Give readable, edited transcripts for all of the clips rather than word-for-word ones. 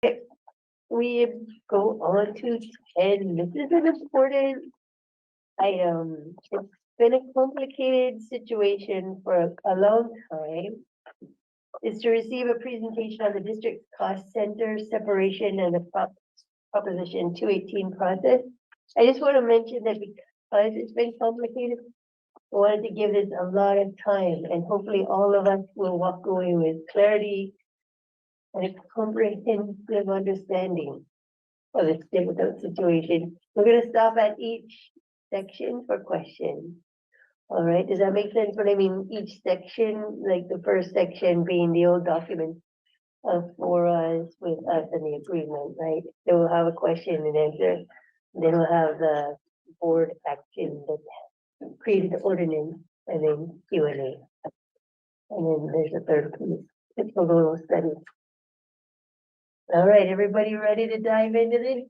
We go on to 10. This is an important item. It's been a complicated situation for a long time. Is to receive a presentation on the district cost center separation and the Proposition 218 process. I just want to mention that because it's been complicated, I wanted to give this a lot of time, and hopefully all of us will walk away with clarity and a comprehensive understanding of this difficult situation. We're going to stop at each section for questions. All right, does that make sense? What I mean, each section, like the first section being the old document for us, with us and the agreement, right? Then we'll have a question and answer. Then we'll have the board action that created the ordinance, and then Q&A. And then there's a third piece. It's a little study. All right, everybody ready to dive into this?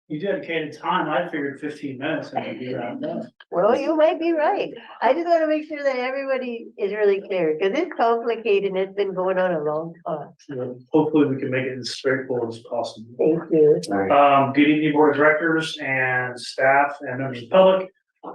You dedicated time, I figured 15 minutes and it'd be around that. Well, you might be right. I just want to make sure that everybody is really clear, because it's complicated and it's been going on a long time. So hopefully we can make it as straightforward as possible. Thank you. Good evening, board of directors and staff and members of the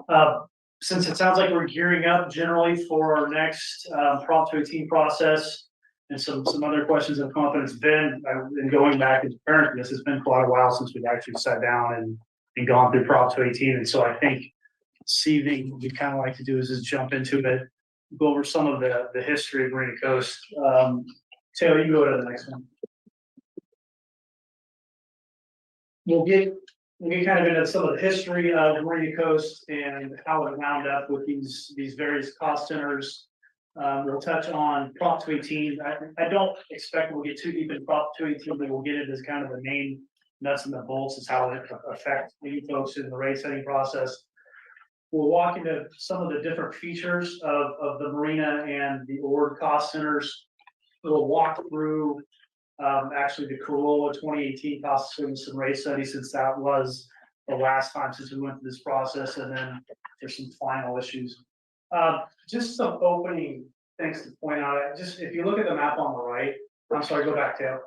public. Since it sounds like we're gearing up generally for our next Prop 218 process, and some other questions of confidence, Ben, and going back into preparing this, it's been quite a while since we've actually sat down and gone through Prop 218. And so I think this evening, what we kind of like to do is just jump into it, go over some of the history of Marina Coast. Taylor, you go to the next one. We'll get kind of into some of the history of Marina Coast and how it wound up with these various cost centers. We'll touch on Prop 218. I don't expect we'll get too deep in Prop 218, but we'll get it as kind of the main nuts and the bolts is how it affects you folks in the rate setting process. We'll walk into some of the different features of the Marina and the ORD cost centers. We'll walk through actually the Corolla 2018 cost of service and rate study, since that was the last time since we went through this process, and then there's some final issues. Just some opening things to point out. Just if you look at the map on the right, I'm sorry, go back, Taylor.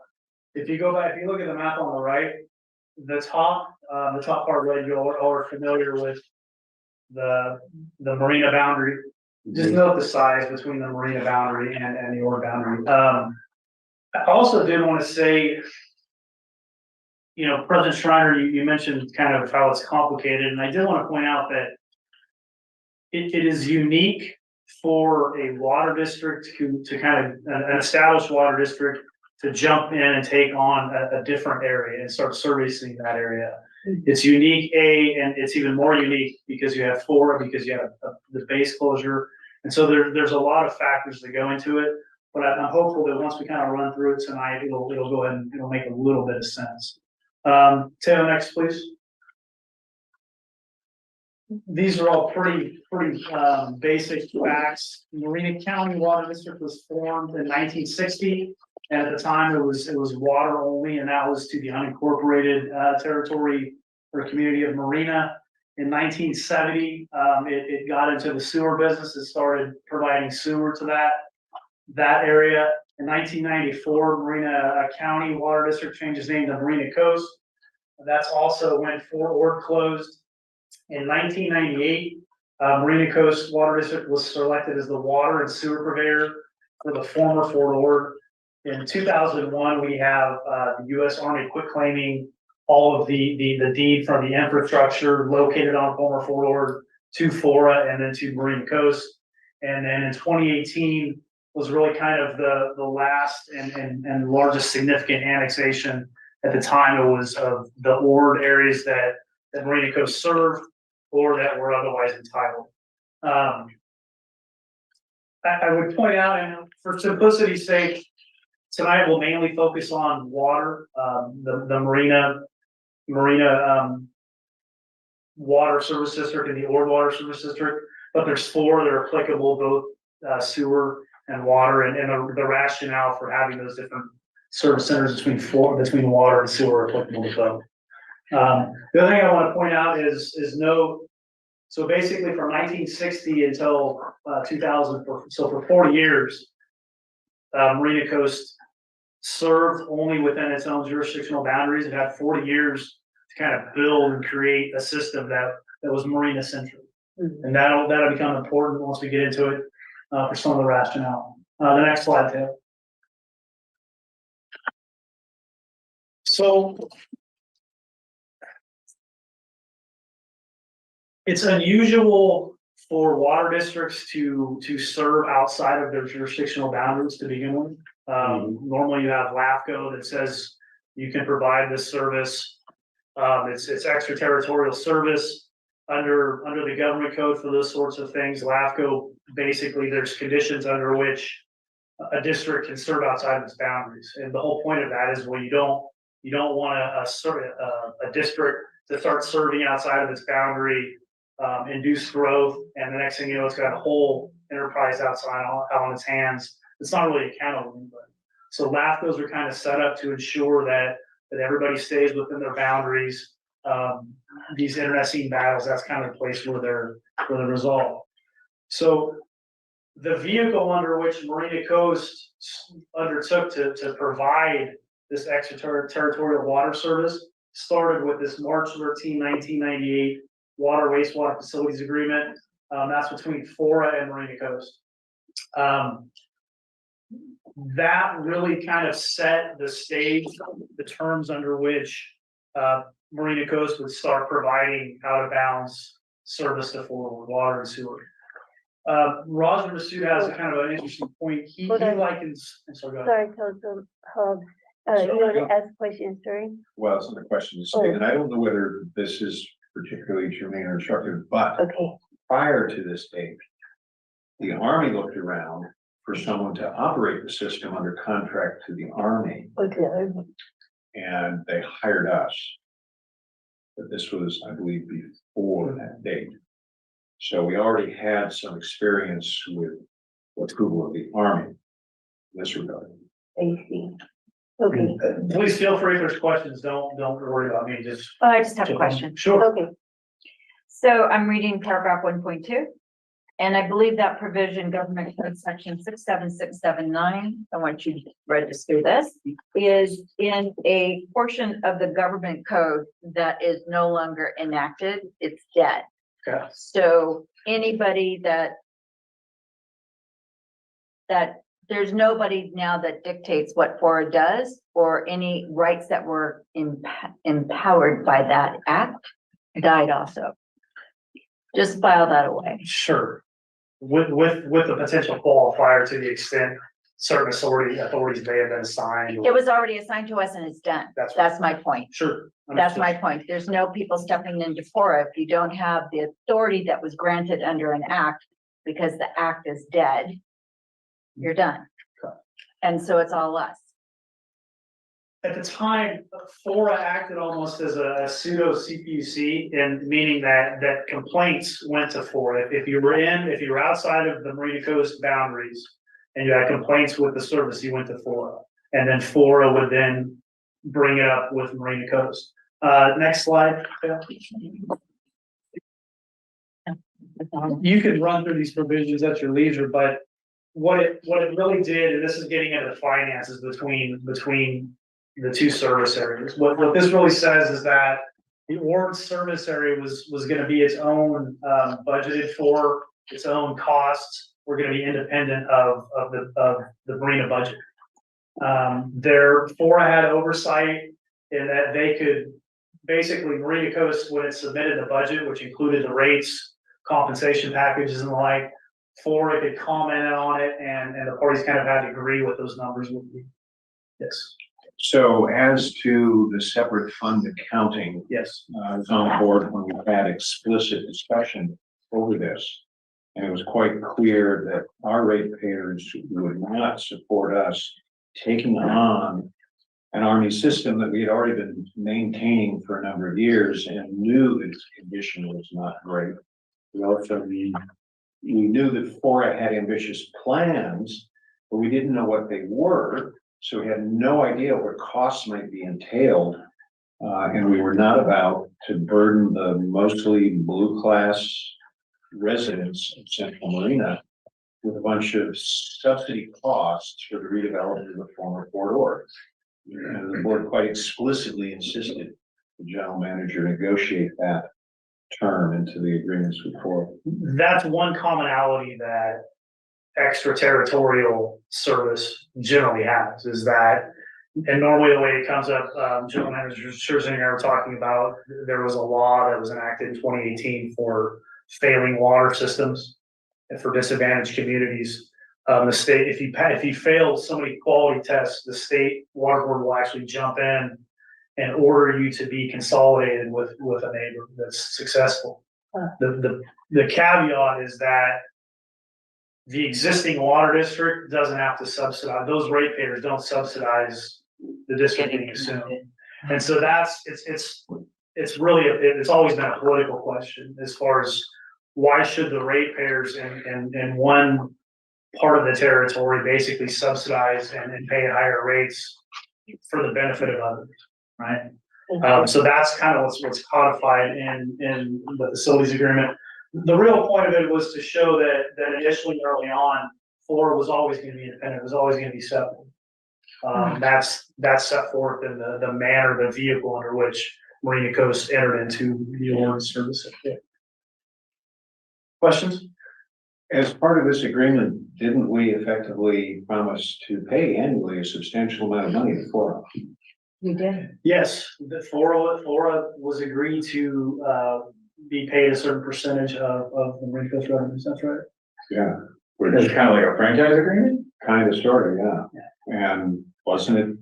If you look at the map on the right, the top part red, you all are familiar with the Marina boundary. Just note the size between the Marina boundary and the ORD boundary. I also did want to say, you know, President Schreiner, you mentioned kind of how it's complicated, and I did want to point out that it is unique for a water district to kind of an established water district to jump in and take on a different area and start servicing that area. It's unique, and it's even more unique because you have FORA, because you have the base closure. And so there's a lot of factors that go into it, but I'm hopeful that once we kind of run through it tonight, it'll go ahead and it'll make a little bit of sense. Taylor, next, please. These are all pretty basic facts. Marina County Water District was formed in 1960, and at the time it was water only, and that was to the unincorporated territory or community of Marina. In 1970, it got into the sewer business and started providing sewer to that area. In 1994, Marina County Water District changed its name to Marina Coast. That's also when Fort Ord closed. In 1998, Marina Coast Water District was selected as the water and sewer purveyor for the former Fort Ord. In 2001, we have the U.S. Army quitclaiming all of the deed from the infrastructure located on former Fort Ord to FORA and then to Marina Coast. And then in 2018 was really kind of the last and largest significant annexation. At the time, it was of the ORD areas that Marina Coast served or that were otherwise entitled. I would point out, and for simplicity's sake, tonight we'll mainly focus on water, the Marina Water Service District and the ORD Water Service District, but there's four that are applicable, both sewer and water, and the rationale for having those different service centers between water and sewer are applicable to both. The other thing I want to point out is no. So basically, from 1960 until 2000, so for 40 years, Marina Coast served only within its own jurisdictional boundaries. It had 40 years to kind of build and create a system that was marina centric. And that'll become important once we get into it for some of the rationale. The next slide, Taylor. So it's unusual for water districts to serve outside of their jurisdictional boundaries to begin with. Normally you have LAFCO that says you can provide this service. It's extraterritorial service under the government code for those sorts of things. LAFCO, basically there's conditions under which a district can serve outside of its boundaries. And the whole point of that is when you don't want a district to start serving outside of its boundary, induce growth, and the next thing you know, it's got a whole enterprise outside on its hands. It's not really accountable to anybody. So LAFCOs are kind of set up to ensure that everybody stays within their boundaries. These internecine battles, that's kind of the place where they're resolved. So the vehicle under which Marina Coast undertook to provide this extraterritorial water service started with this March 13, 1998 Water Wastewater Facilities Agreement. That's between FORA and Marina Coast. That really kind of set the stage, the terms under which Marina Coast would start providing out of bounds service to Florida, water and sewer. Roger Massoud has a kind of an interesting point. He likens. Sorry, Council Hobbs. You want to ask questions, sorry? Well, it's not a question to say, and I don't know whether this is particularly germane or instructive, but okay. Prior to this date, the Army looked around for someone to operate the system under contract to the Army. Okay. And they hired us. But this was, I believe, before that date. So we already had some experience with approval of the Army in this regard. I see. Okay. Please feel free if there's questions. Don't worry about me. I just have a question. Sure. Okay. So I'm reading paragraph 1.2. And I believe that provision, government code section 67679, I want you to register this, is in a portion of the government code that is no longer enacted. It's dead. Okay. So anybody that there's nobody now that dictates what FORA does, or any rights that were empowered by that act died also. Just file that away. Sure. With the potential qualifier to the extent certain authorities may have been assigned. It was already assigned to us and it's done. That's my point. Sure. That's my point. There's no people stepping into FORA if you don't have the authority that was granted under an act, because the act is dead. You're done. Okay. And so it's all us. At the time, FORA acted almost as a pseudo CPUC, and meaning that complaints went to FORA. If you were outside of the Marina Coast boundaries and you had complaints with the service, you went to FORA, and then FORA would then bring it up with Marina Coast. Next slide. You can run through these provisions at your leisure, but what it really did, and this is getting into the finances between the two service areas. What this really says is that the Ord service area was going to be its own budgeted for, its own costs. We're going to be independent of the Marina budget. Their FORA had oversight in that they could basically, Marina Coast, when it submitted the budget, which included the rates, compensation packages and the like, FORA could comment on it, and the parties kind of had to agree what those numbers would be. Yes. So as to the separate fund accounting, Yes. I was on board when we had explicit discussion over this. And it was quite clear that our ratepayers would not support us taking on an Army system that we had already been maintaining for a number of years and knew that its condition was not great. We also we knew that FORA had ambitious plans, but we didn't know what they were. So we had no idea what costs might be entailed. And we were not about to burden the mostly blue class residents of Central Marina with a bunch of subsidy costs for the redevelopment of the former corridor. And the board quite explicitly insisted the general manager negotiate that term into the agreements before. That's one commonality that extraterritorial service generally has, is that, and normally the way it comes up, General Manager Scherzer and I were talking about, there was a law that was enacted in 2018 for failing water systems and for disadvantaged communities. The state, if you fail so many quality tests, the state water board will actually jump in and order you to be consolidated with a neighbor that's successful. The caveat is that the existing water district doesn't have to subsidize, those ratepayers don't subsidize the district being assumed. And so it's really, it's always been a political question as far as why should the ratepayers in one part of the territory basically subsidize and pay higher rates for the benefit of others, right? So that's kind of what's codified in the facilities agreement. The real point of it was to show that initially early on, Florida was always going to be independent, was always going to be separate. That's set forth in the manner, the vehicle under which Marina Coast entered into the ordinance service. Questions? As part of this agreement, didn't we effectively promise to pay annually a substantial amount of money to Flora? You did. Yes, the Flora was agreed to be paid a certain percentage of the Marina Coast revenues. That's right. Yeah, It's kind of like a franchise agreement? kind of, sort of, yeah. And wasn't it,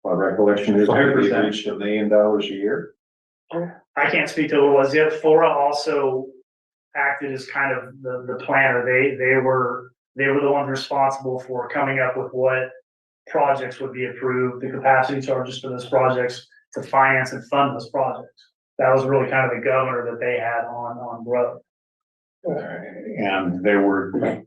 my recollection is, we 100%. reached $1 million a year? I can't speak to what it was. Yet Flora also acted as kind of the planner. They were the ones responsible for coming up with what projects would be approved, the capacity charges for those projects to finance and fund those projects. That was really kind of the governor that they had on growth. And there were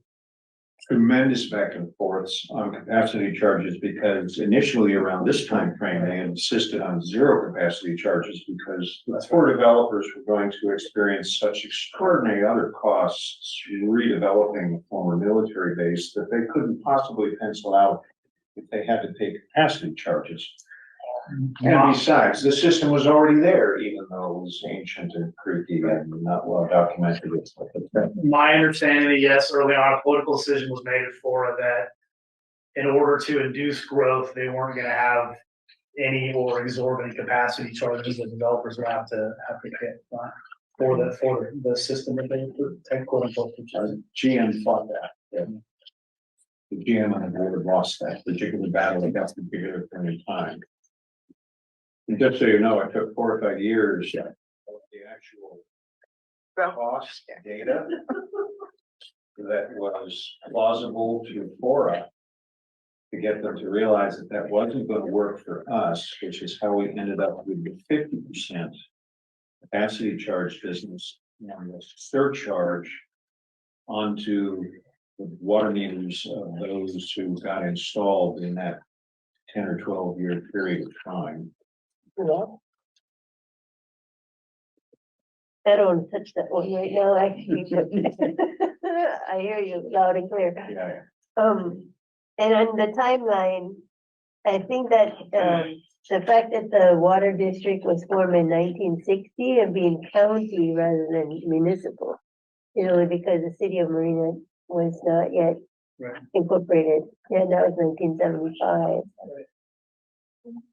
tremendous back and forths on capacity charges because initially around this time frame, they insisted on zero capacity charges because the poor developers were going to experience such extraordinary other costs redeveloping the former military base that they couldn't possibly pencil out if they had to pay capacity charges. And besides, the system was already there, even though it was ancient and creaky and not well documented. My understanding, yes, early on, a political decision was made at Flora that in order to induce growth, they weren't going to have any or exorbitant capacity charges that developers would have to pay for the system that they quote unquote. GM fought that. The GM and the board lost that particular battle at that particular point in time. And just so you know, it took 4 or 5 years. The actual cost data that was plausible to Fora to get them to realize that that wasn't going to work for us, which is how we ended up with the 50% capacity charge business and the surcharge onto the water meters of those who got installed in that 10 or 12 year period of time. Well, I don't want to touch that one right now, actually. I hear you loud and clear. Yeah. And on the timeline, I think that, the fact that the water district was formed in 1960 and being county rather than municipal, because the city of Marina was not yet Right. incorporated. Yeah, that was 1975.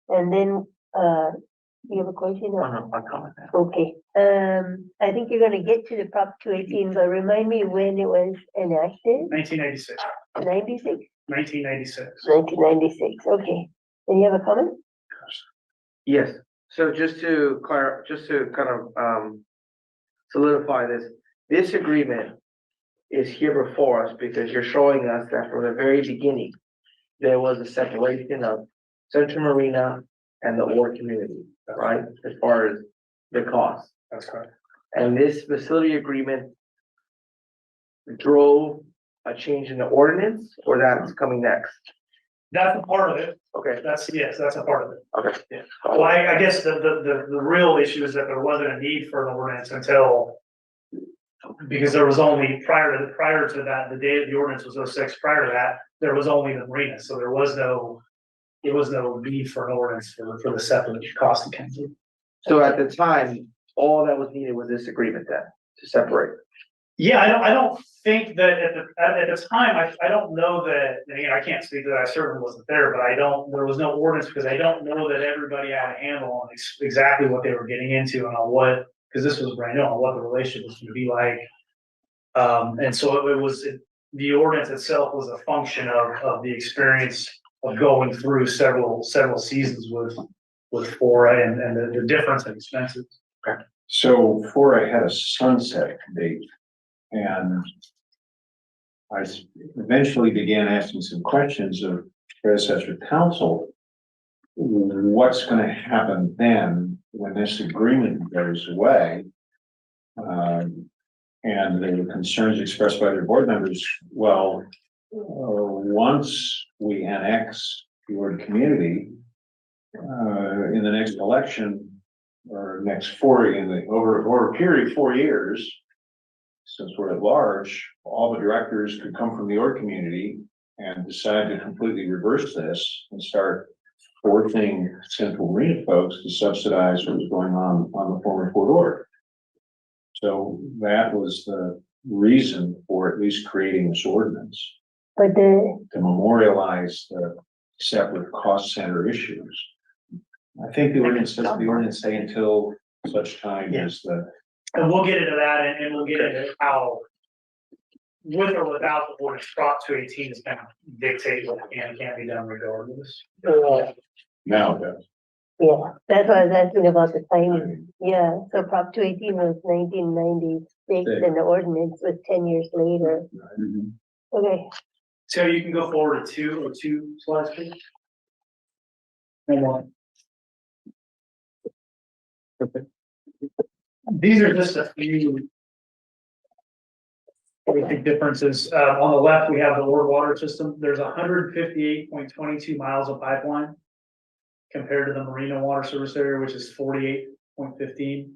And then, you have a question? I'll comment that. Okay, I think you're gonna get to the Prop 218, but remind me when it was enacted, 1996, 96, 1996. 1996, okay. And you have a comment? Yes, so just to kind of solidify this agreement is here before us because you're showing us that from the very beginning, there was a separation of Central Marina and the Ore community, right? As far as the cost. That's correct. And this facility agreement drove a change in the ordinance, or that's coming next? That's a part of it. Okay, That's a part of it. okay. Yeah. Well, I guess the real issue is that there wasn't a need for an ordinance until because there was only prior to that, the date of the ordinance was 06. Prior to that, there was only the marina, so there was no need for an ordinance for the separate cost accounting. So at the time, all that was needed was this agreement then, to separate. Yeah, I don't think that at the time, I don't know that, and again, I can't speak to that, I certainly wasn't there, but there was no ordinance, because I don't know that everybody had a handle on exactly what they were getting into and on what, because this was brand new, on what the relationship was gonna be like. And so the ordinance itself was a function of the experience of going through several seasons with Fora and the difference in expenses. So Fora had a sunset date, and I eventually began asking some questions of predecessor council. What's gonna happen then when this agreement goes away? And there were concerns expressed by their board members. Well, once we annex the word community, in the next election, or next over a period of 4 years, since we're at large, all the directors could come from the org community and decide to completely reverse this and start forcing Central Marina folks to subsidize what was going on the former Fort Org. So that was the reason for at least creating this ordinance, But to memorialize the separate cost center issues. I think the ordinance say until such time as the. And we'll get into that, and we'll get into how, with or without the ordinance, Prop 218 is gonna dictate what can and can't be done regardless. Now it does. yeah, that's why I was asking about the timing. Yeah, so Prop 218 was 1996 and the ordinance was 10 years later. Okay, So you can go forward to two slides, please. One more. These are just a few basic differences. On the left, we have the Ord water system. There's 158.22 miles of pipeline compared to the Marina water service area, which is 48.15.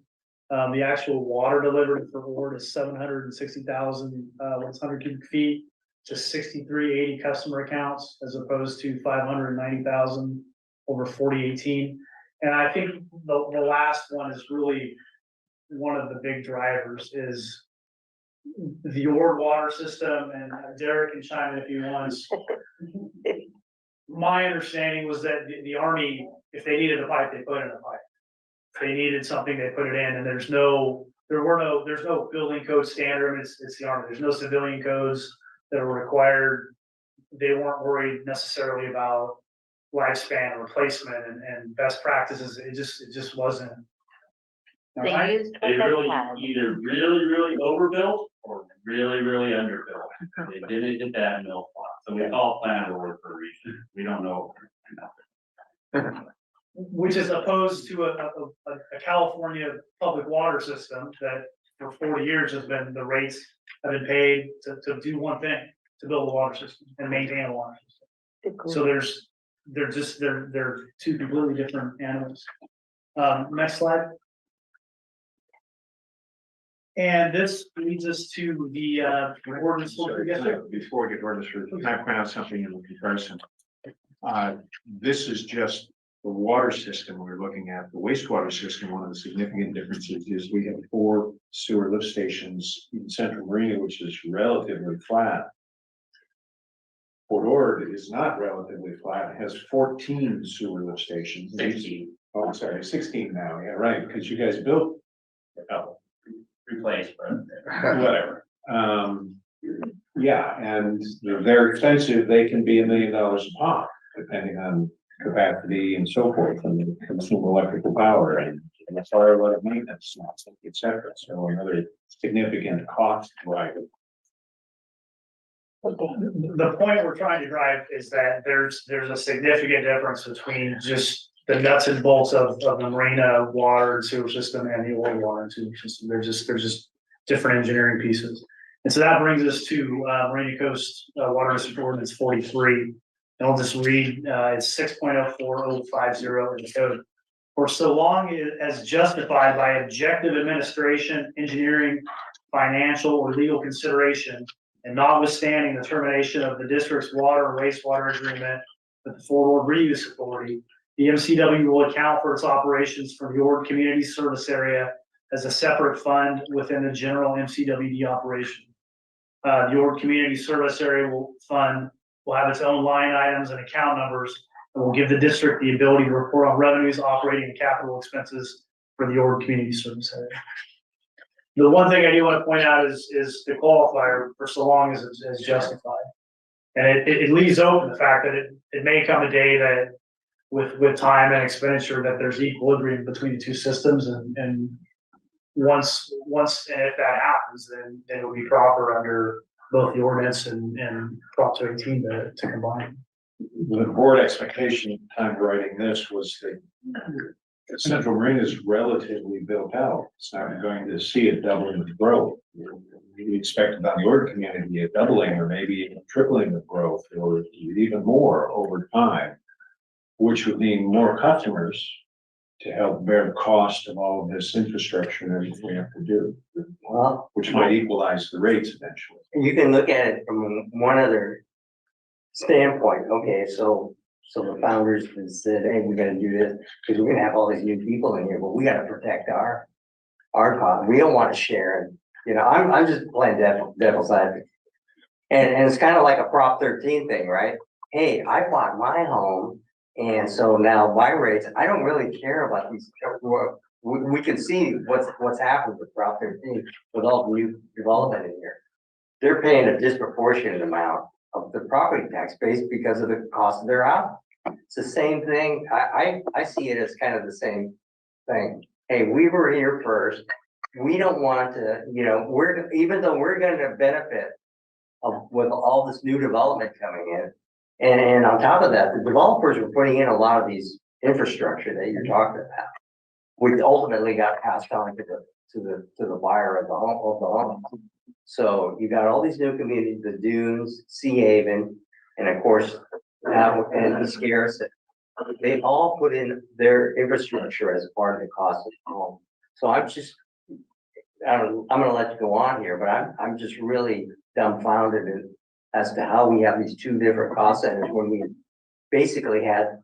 The actual water delivered for Ord is 760,100 cubic feet to 6,380 customer accounts, as opposed to 590,000 over 4018. And I think the last one is really one of the big drivers is the Ord water system, and Derek can chime in if he wants. My understanding was that the Army, if they needed a pipe, they put in a pipe. If they needed something, they put it in, and there's no building code standard. It's the Army. There's no civilian codes that are required. They weren't worried necessarily about lifespan replacement and best practices. It just wasn't. they Right? used They what really they had. either really overbuilt or really underbuilt. They didn't get that middle spot. So we call plan order for a reason. We don't know. Which is opposed to a California public water system that for 40 years has been, the rates have been paid to do one thing, to build a water system and maintain a water system. So they're two completely different animals. Next slide. And this leads us to the ordinance. Before we get to ordinance, can I point out something in the comparison? This is just the water system we're looking at. The wastewater system, one of the significant differences is we have 4 sewer lift stations in Central Marina, which is relatively flat. Fort Ord is not relatively flat. It has 14 sewer lift stations. 16. Oh, I'm sorry, 16 now. Yeah, right, because you guys built Replaced, but whatever. Yeah, and they're expensive. They can be $1 million a pop, depending on capacity and so forth, and consume electrical power and require a lot of maintenance, et cetera. So another significant cost driver. The point we're trying to drive is that there's a significant difference between just the nuts and bolts of the Marina water and sewer system and the oil water and sewer system. There's just different engineering pieces. And so that brings us to Marina Coast Water District Ordinance 43. And I'll just read, it's 6.04050 in the code. For so long as justified by objective administration, engineering, financial, or legal consideration, and notwithstanding the termination of the district's water and wastewater agreement with the Fort Ord Reuse Authority, the MCW will account for its operations from the Ord Community Service Area as a separate fund within the general MCWD operation. The Ord Community Service Area fund will have its own line items and account numbers, and will give the district the ability to report on revenues, operating, and capital expenses for the Ord Community Service Area. The one thing I do want to point out is the qualifier for so long as it's justified. And it leaves open the fact that it may come a day that with time and expenditure that there's equilibrium between the two systems, and once and if that happens, then it will be proper under both the ordinance and Prop 218 to combine. The board expectation at the time of writing this was that Central Marina is relatively built out. It's not going to see a doubling of growth. We expected on the Ord community a doubling or maybe even tripling of growth, or even more over time, which would mean more customers to help bear the cost of all of this infrastructure and everything we have to do, Well, which might equalize the rates eventually. you can look at it from one other standpoint. Okay, so the founders said, hey, we're gonna do this because we're gonna have all these new people in here, but we gotta protect our cost. We don't want to share it. You know, I'm just playing devil's advocate. And it's kind of like a Prop 13 thing, right? Hey, I bought my home, and so now my rates, I don't really care about these. We can see what's happened with Prop 13 with all the new development in here. They're paying a disproportionate amount of the property tax base because of the cost of their house. It's the same thing. I see it as kind of the same thing. Hey, we were here first. We don't want to, you know, even though we're gonna benefit with all this new development coming in. And on top of that, the developers are putting in a lot of these infrastructure that you're talking about, which ultimately got passed on to the buyer of the home. So you got all these new communities, the Dunes, Sea Haven, and of course, now, and East Garrison. They all put in their infrastructure as part of the cost of the home. So I'm gonna let you go on here, but I'm just really dumbfounded as to how we have these two different cost centers when we basically had,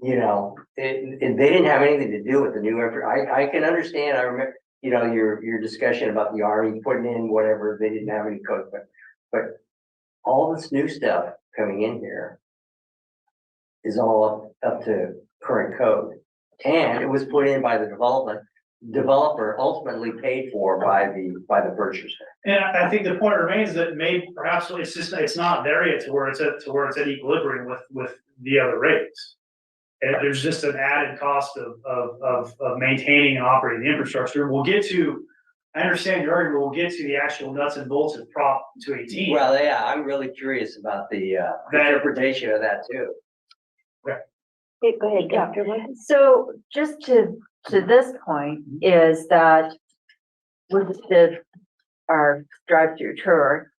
you know, they didn't have anything to do with the new I can understand. I remember, you know, your discussion about the Army putting in whatever, they didn't have any code, but all this new stuff coming in here is all up to current code. And it was put in by the developer, ultimately paid for by the purchaser. And I think the point remains that perhaps it's not there yet to where it's at equilibrium with the other rates. And there's just an added cost of maintaining and operating the infrastructure. I understand your argument, we'll get to the actual nuts and bolts of Prop 218. Well, yeah, I'm really curious about the interpretation of that too. Okay, go ahead, Dr. Martin. So just to this point is that with our drive-through tour,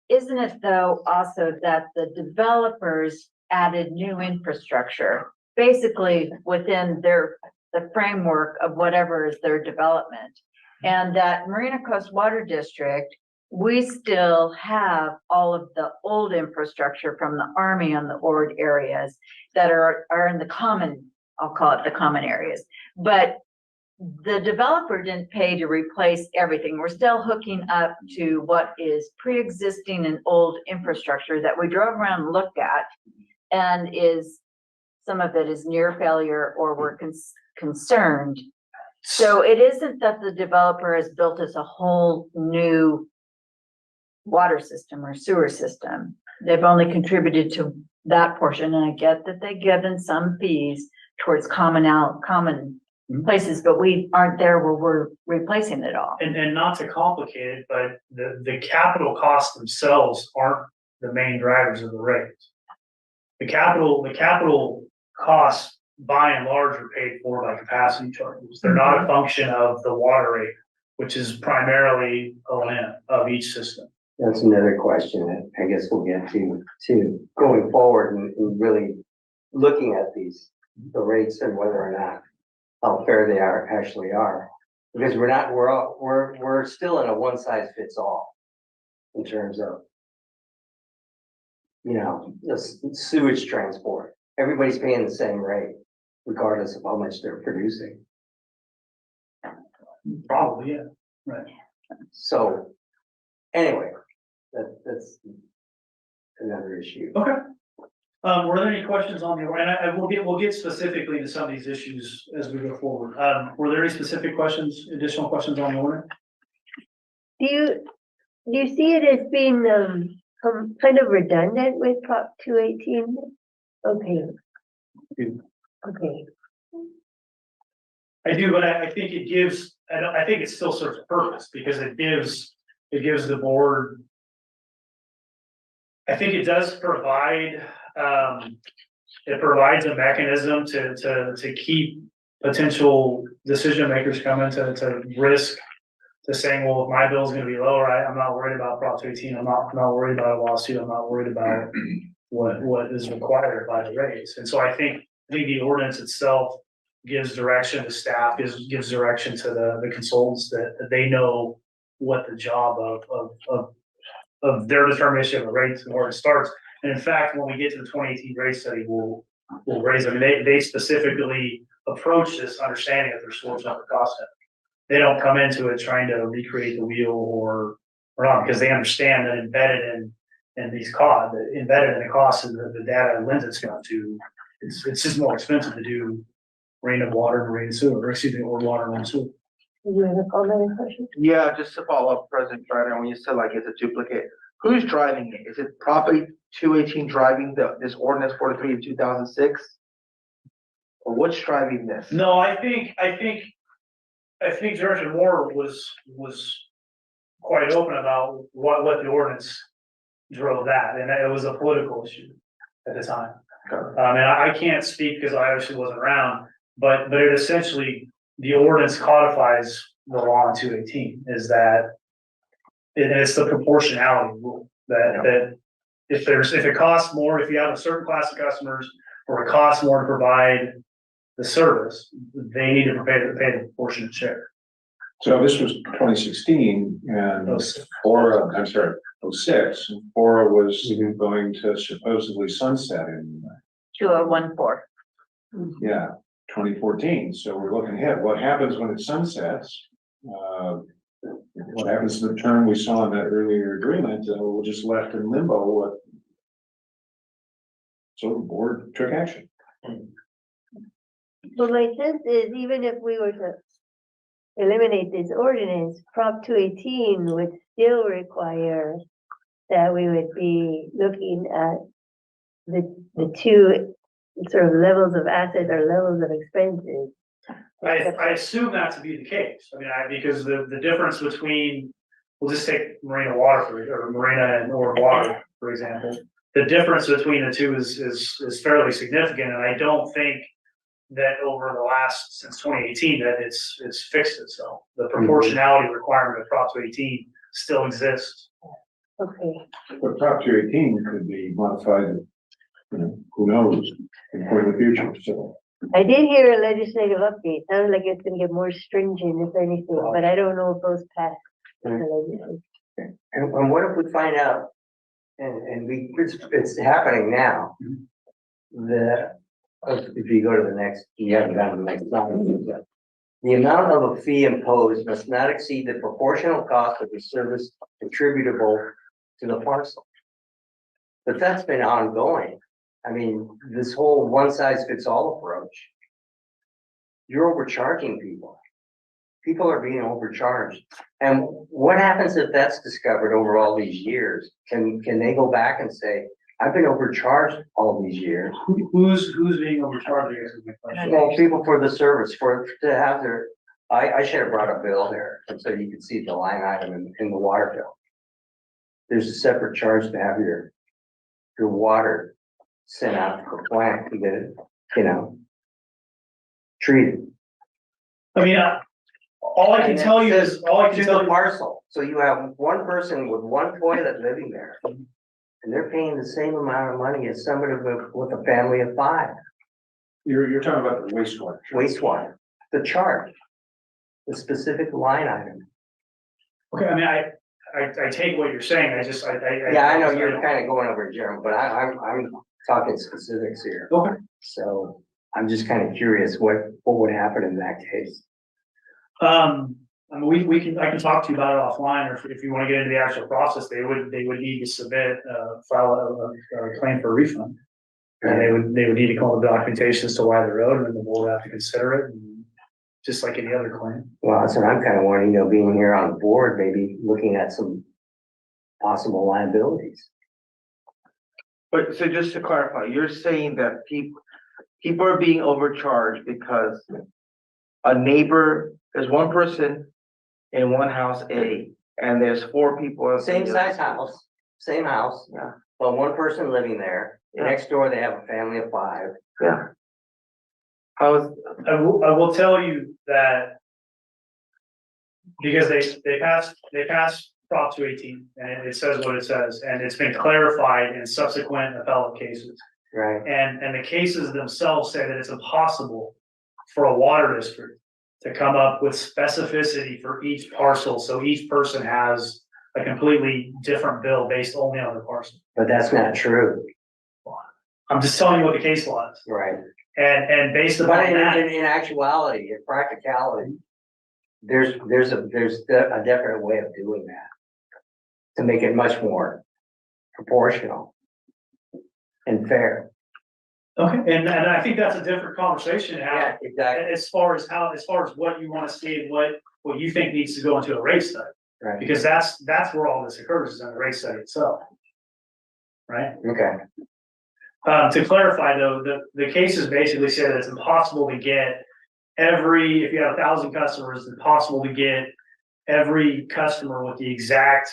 isn't it though also that the developers added new infrastructure, basically within the framework of whatever is their development? And that Marina Coast Water District, we still have all of the old infrastructure from the Army on the Ord areas that are in the common, I'll call it the common areas. But the developer didn't pay to replace everything. We're still hooking up to what is pre-existing and old infrastructure that we drove around and looked at, and some of it is near failure or we're concerned. So it isn't that the developer has built us a whole new water system or sewer system. They've only contributed to that portion, and I get that they've given some fees towards common places, but we aren't there where we're replacing it all. And not to complicate it, but the capital costs themselves aren't the main drivers of the rates. The capital costs by and large are paid for by capacity charges. They're not a function of the water rate, which is primarily O&M of each system. That's another question that I guess we'll get to going forward and really looking at the rates and whether or not how fair they actually are. Because we're not, we're still in a one size fits all in terms of, you know, the sewage transport. Everybody's paying the same rate regardless of how much they're producing. Probably, yeah, right. So, anyway, that's another issue. Okay. Were there any questions on the, and we'll get specifically to some of these issues as we go forward. Were there any specific questions, additional questions on the order? Do you see it as being, kind of redundant with Prop 218? Okay. Okay, I do, but I think it gives, I think it still serves a purpose because it gives the board. I think it does provide, it provides a mechanism to keep potential decision makers coming to risk, to saying, well, if my bill's gonna be lower, I'm not worried about Prop 218, I'm not worried about a lawsuit, I'm not worried about what is required by the rates. And so I think the ordinance itself gives direction to staff, gives direction to the consultants that they know what the job of their determination of the rates and where it starts. And in fact, when we get to the 2018 rate study, we'll raise them. They specifically approach this understanding that there's source of the cost. They don't come into it trying to recreate the wheel or not, because they understand that embedded in these costs, embedded in the cost of the data lends itself to, it's just more expensive to do marina water, marina sewer, or excuse me, or water and sewer. do you have a comment or question? Yeah, just to follow up, President Strider, when you said like it's a duplicate, who's driving it? Is it property 218 driving this ordinance 43 in 2006? Or what's driving this? No, I think George and Moore was quite open about what the ordinance drove that, and it was a political issue at the time. And I can't speak because I obviously wasn't around, but it essentially, the ordinance codifies the law in 218, is that it's the proportionality rule that if it costs more, if you have a certain class of customers, or it costs more to provide the service, they need to pay the proportionate share. So this was 2016 and Aura, I'm sorry, 06, and Aura was going to supposedly sunset in, 2014. yeah, 2014. So we're looking ahead. What happens when it sunsets? What happens to the term we saw in that earlier agreement? We're just left in limbo. So the board took action. Well, my sense is even if we were to eliminate this ordinance, Prop 218 would still require that we would be looking at the two sort of levels of assets or levels of expenses. I assume that to be the case. I mean, because the difference between, we'll just take marina water or marina and or water, for example. The difference between the two is fairly significant, and I don't think that over the last, since 2018, that it's fixed itself. The proportionality requirement of Prop 218 still exists. Okay, But Prop 218 could be modified, you know, who knows, for the future, so. I did hear a legislative update. Sounds like it's gonna get more stringent if anything, but I don't know if those pass. the legislature. And what if we find out, and it's happening now, that, if you go to the next, you haven't gone to the next slide. The amount of a fee imposed must not exceed the proportional cost of the service attributable to the parcel. But that's been ongoing. I mean, this whole one size fits all approach. You're overcharging people. People are being overcharged. And what happens if that's discovered over all these years? Can they go back and say, I've been overcharged all these years? Who's being overcharged? I guess is my question. Well, people for the service, to have their, I should have brought a bill here, and so you can see the line item in the water bill. There's a separate charge to have your water sent out to the plant to get it, treated. I mean, all I can tell you is, To the parcel, so you have one person with one toilet living there, and they're paying the same amount of money as somebody with a family of 5. You're talking about the wastewater. Wastewater, the charge. the specific line item. Okay, I mean, I take what you're saying, Yeah, I know you're kind of going over it, Jeremy, but I'm talking specifics here. Okay. So I'm just kind of curious what would happen in that case? I mean, I can talk to you about it offline, or if you want to get into the actual process, they would need to submit, file a claim for a refund. And they would need to come up with documentation as to why they're owed, and then the board would have to consider it, and just like any other claim. Well, that's what I'm kind of wondering, being here on the board, maybe looking at some possible liabilities. But so just to clarify, you're saying that people are being overcharged because a neighbor, there's one person in one house A, and there's 4 people. Same size house, same house. Yeah. But one person living there, Yeah. next door they have a family of 5. Yeah. How's, I will tell you that because they passed Prop 218, and it says what it says, and it's been clarified in subsequent appellate cases. Right. And the cases themselves say that it's impossible for a water district to come up with specificity for each parcel, so each person has a completely different bill based only on the parcel. But that's not true. I'm just telling you what the case law is, Right. and based But upon that. in actuality, in practicality, there's a definite way of doing that. To make it much more proportional and fair. Okay, and I think that's a different conversation to have. Yeah, exactly. As far as what you want to see and what you think needs to go into a rate study, Right. because that's where all this occurs, is in the rate study itself. Right? Okay. To clarify though, the cases basically say that it's impossible to get if you have 1,000 customers, it's impossible to get every customer with the exact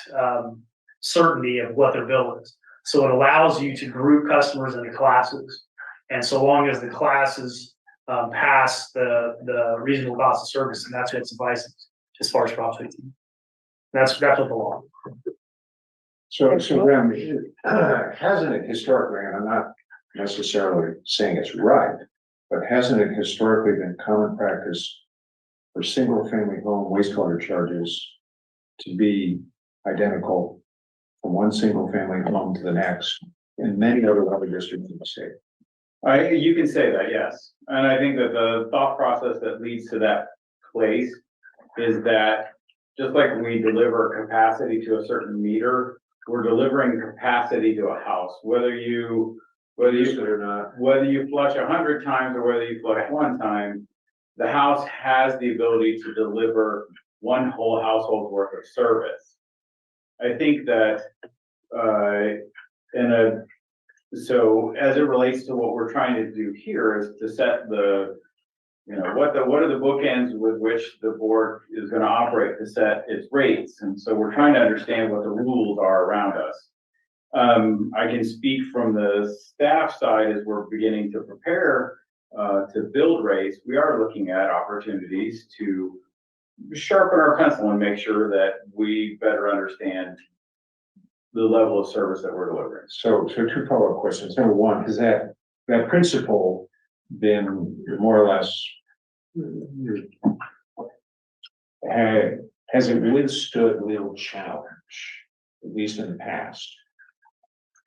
certainty of what their bill is. So it allows you to group customers into classes. And so long as the classes pass the reasonable cost of service, and that's what suffices as far as Prop 15. That's what the law. So Graham, hasn't it historically, and I'm not necessarily saying it's right, but hasn't it historically been common practice for single family home wastewater charges to be identical from one single family home to the next in many other water districts in the state? You can say that, yes. And I think that the thought process that leads to that place is that just like we deliver capacity to a certain meter, we're delivering capacity to a house, whether you Or not? whether you flush 100 times or whether you flush 1 time, the house has the ability to deliver one whole household's worth of service. I think that, so as it relates to what we're trying to do here is to set what are the bookends with which the board is gonna operate to set its rates. And so we're trying to understand what the rules are around us. I can speak from the staff side as we're beginning to prepare to build rates. We are looking at opportunities to sharpen our pencil and make sure that we better understand the level of service that we're delivering. So 2 follow-up questions. Number 1, has that principle been more or less, has it withstood little challenge, at least in the past?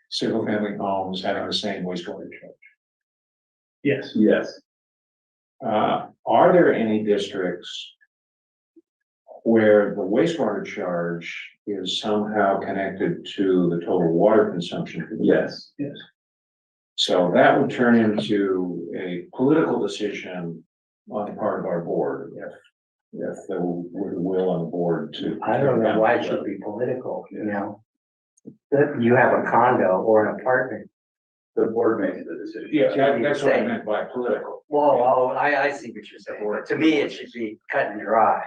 Single family homes having the same wastewater charge. Yes. Yes. Are there any districts where the wastewater charge is somehow connected to the total water consumption? Yes. Yes. So that would turn into a political decision on the part of our board, if there were the will on the board to. I don't know why it should be political, That you have a condo or an apartment. The board makes the decision. Yeah, that's what I meant by political. Well, I see what you're saying. But to me, it should be cut and dry.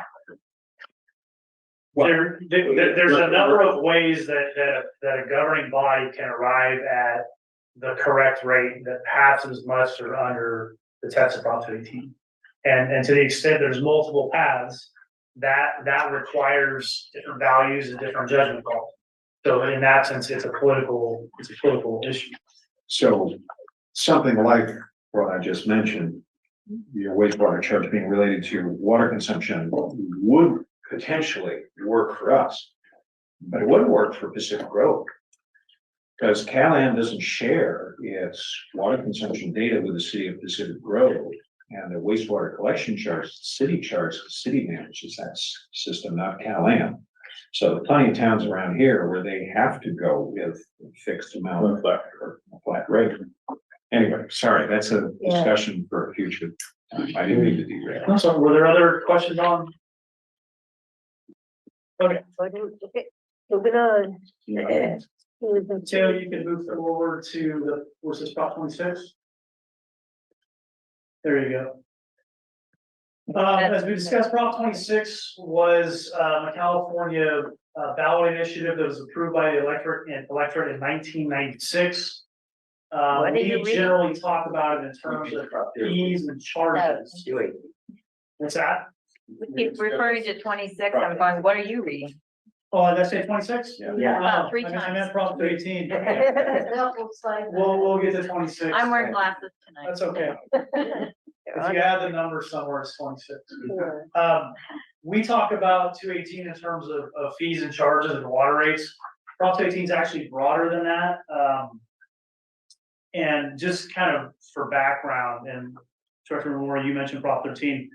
There's a number of ways that a governing body can arrive at the correct rate that passes muster or under the text of Prop 218. And to the extent there's multiple paths, that requires different values and different judgment calls. So in that sense, it's a political issue. So something like what I just mentioned your wastewater charge being related to water consumption would potentially work for us. But it wouldn't work for Pacific Grove. Because Cal-Am doesn't share its water consumption data with the city of Pacific Grove. And the wastewater collection charge, the city manages that system, not Cal-Am. So plenty of towns around here where they have to go with a fixed amount of or a flat rate. Anyway, sorry, that's a discussion for a future time. I didn't mean to derail. So were there other questions on? Okay, Okay, moving on. Taylor, you can move forward to the, what's this, Prop 26? There you go. As we discussed, Prop 26 was a California ballot initiative that was approved by the electorate in 1996. What did you We read? generally talk about it in terms of fees and charges. What's that? We keep referring to 26, I'm going, what are you reading? Oh, did I say 26? Yeah. About 3 I times. meant Prop 18. No, it's fine. We'll get to 26. I'm wearing glasses tonight. That's okay. If you add the number somewhere, it's 26. Sure. We talk about 218 in terms of fees and charges and water rates. Prop 218 is actually broader than that. And just kind of for background, and Director Memorial, you mentioned Prop 13.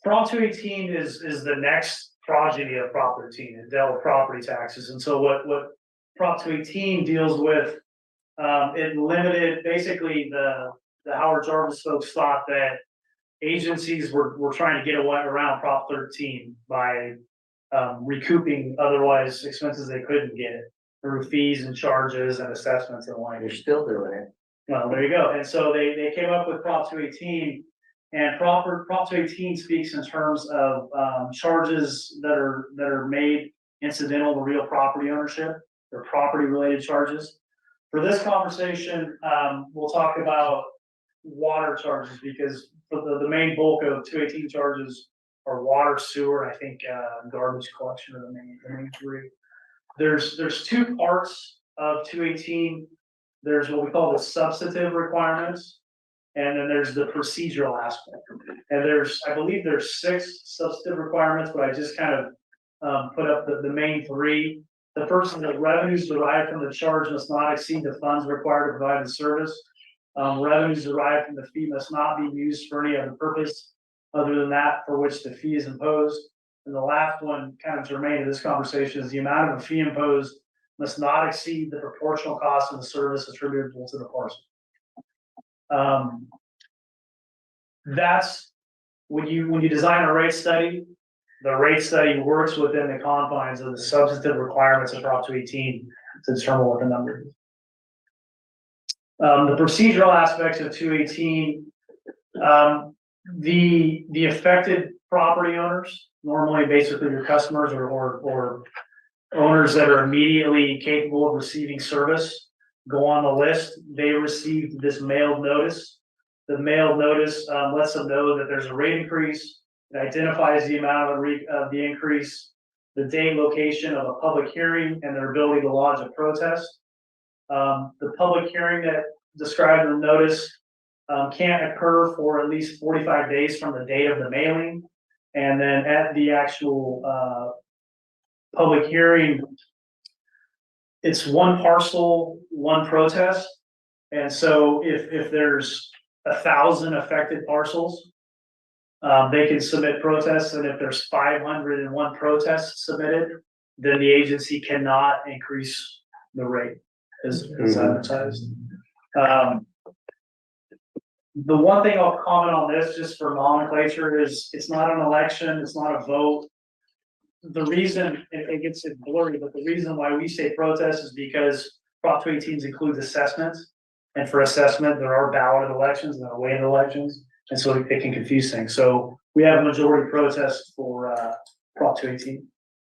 Prop 218 is the next progeny of Prop 13. It dealt with property taxes. And so what Prop 218 deals with, it limited basically the Howard Jarvis folks thought that agencies were trying to get away around Prop 13 by recouping otherwise expenses they couldn't get through fees and charges and assessments and like. You're still doing it. Well, there you go. And so they came up with Prop 218, and Prop 218 speaks in terms of charges that are made incidental to real property ownership or property related charges. For this conversation, we'll talk about water charges because for the main bulk of 218 charges are water, sewer, and I think garbage collection are the main three. There's two parts of 218. There's what we call the substantive requirements, and then there's the procedural aspect. And I believe there's 6 substantive requirements, but I just kind of put up the main 3. The first is that revenues derived from the charge must not exceed the funds required to provide the service. Revenues derived from the fee must not be used for any other purpose other than that for which the fee is imposed. And the last one, kind of germane to this conversation, is the amount of a fee imposed must not exceed the proportional cost of the service attributable to the parcel. That's when you design a rate study, the rate study works within the confines of the substantive requirements of Prop 218 to determine what the number is. The procedural aspects of 218, the affected property owners, normally basically your customers or owners that are immediately capable of receiving service, go on the list. They received this mailed notice. The mailed notice lets them know that there's a rate increase. It identifies the amount of the increase, the date, location of a public hearing, and their ability to lodge a protest. The public hearing that described in the notice can't occur for at least 45 days from the date of the mailing. And then at the actual public hearing, it's one parcel, one protest. And so if there's 1,000 affected parcels, they can submit protests. And if there's 501 protests submitted, then the agency cannot increase the rate as advertised. The one thing I'll comment on this, just for nomenclature, is it's not an election, it's not a vote. The reason, it gets blurry, but the reason why we say protest is because Prop 218 includes assessments. And for assessment, there are ballot elections and there are weighted elections. And so it can confuse things. So we have a majority protest for Prop 218.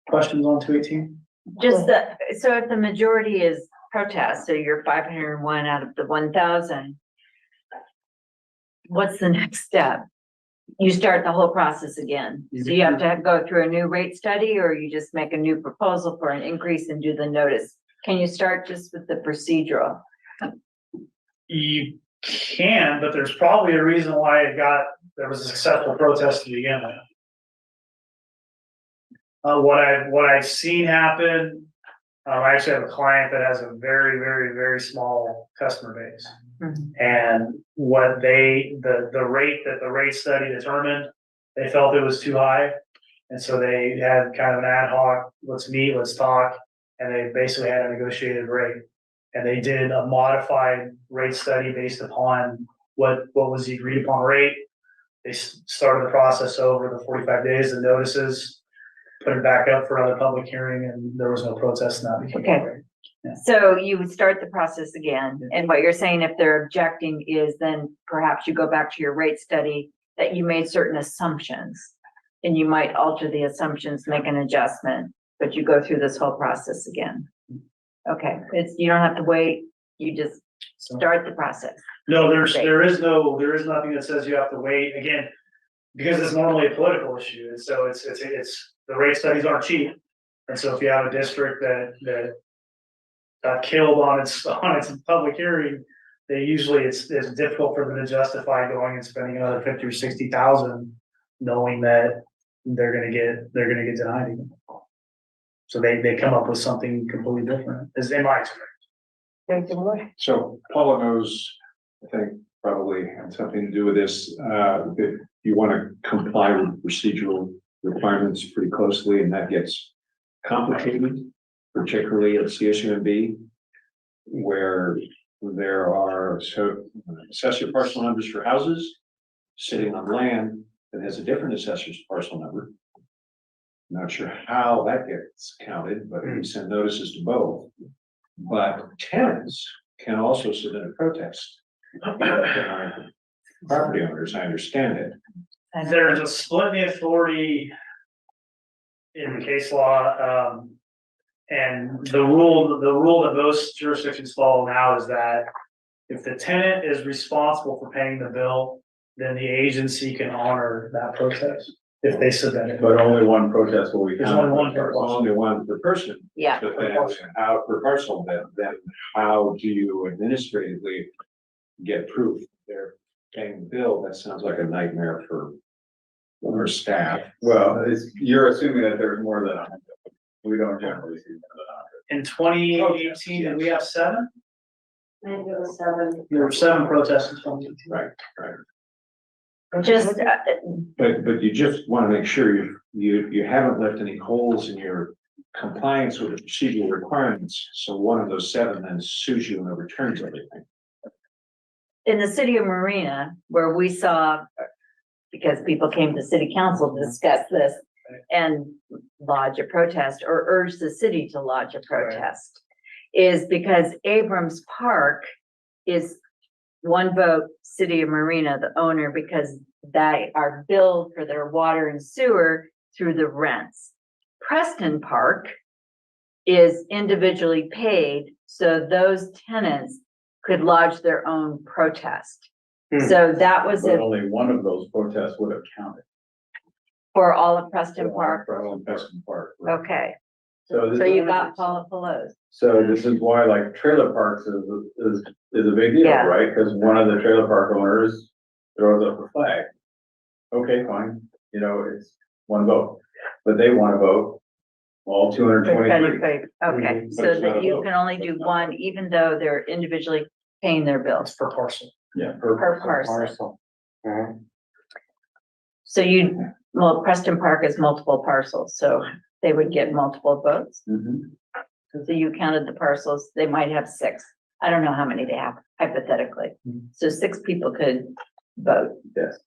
Questions on 218? Just so if the majority is protest, so you're 501 out of the 1,000, what's the next step? You start the whole process again. So you have to go through a new rate study, or you just make a new proposal for an increase and do the notice? Can you start just with the procedural? You can, but there's probably a reason why there was a successful protest to begin with. What I've seen happen, I actually have a client that has a very, very, very small customer base. Mhm. And what the rate that the rate study determined, they felt it was too high. And so they had kind of an ad hoc, let's meet, let's talk, and they basically had a negotiated rate. And they did a modified rate study based upon what was the agreed upon rate. They started the process over the 45 days, the notices, put it back up for another public hearing, and there was no protest, and that became. Okay. So you would start the process again, and what you're saying, if they're objecting, is then perhaps you go back to your rate study, that you made certain assumptions. And you might alter the assumptions, make an adjustment, but you go through this whole process again. Okay, you don't have to wait, you just start the process. No, there is nothing that says you have to wait, again, because it's normally a political issue, and so it's, the rate studies aren't cheap. And so if you have a district that got killed on its public hearing, it's difficult for them to justify going and spending another 50 or 60,000, knowing that they're gonna get denied again. So they come up with something completely different, is in my experience. So Paula knows, I think, probably had something to do with this, that you want to comply with procedural requirements pretty closely, and that gets complicated, particularly at CSUMB, where there are assessor parcel numbers for houses sitting on land that has a different assessor's parcel number. Not sure how that gets counted, but we send notices to both. But tenants can also submit a protest. Property owners, I understand it. There's a split in the authority in the case law, and the rule that most jurisdictions follow now is that if the tenant is responsible for paying the bill, then the agency can honor that protest if they submit it. But only one protest will be. There's only one per Only one per person. Yeah, But then how per parcel, then how do you administratively get proof they're paying the bill? That sounds like a nightmare for our staff. Well, you're assuming that there's more than 100. We don't generally see more In 2018, did we have 7? Maybe it was 7. There were 7 protests in 2018. Right. just, But you just want to make sure you haven't left any holes in your compliance with the procedural requirements. So one of those 7 then sues you and overturns everything. in the city of Marina, where we saw, because people came to city council to discuss this and lodge a protest or urge the city to lodge a protest, is because Abrams Park is one vote, city of Marina, the owner, because they are billed for their water and sewer through the rents. Preston Park is individually paid, so those tenants could lodge their own protest. So that was But it only one of those protests would have counted. for all of Preston Park. For all in Preston Park. Okay, So so you got Paula Pelosi. So this is why like trailer parks is a big deal, Yeah. right? Because one of the trailer park owners throws up a flag. Okay, fine, it's one vote, but they want to vote all 223. Okay, so But it's not that a you vote. can only do one, even though they're individually paying their bills It's per parcel. Yeah. per parcel. Uh-huh. So well, Preston Park is multiple parcels, so they would get multiple votes. Mhm. So you counted the parcels, they might have 6. I don't know how many they have hypothetically. So 6 people could vote. Yes.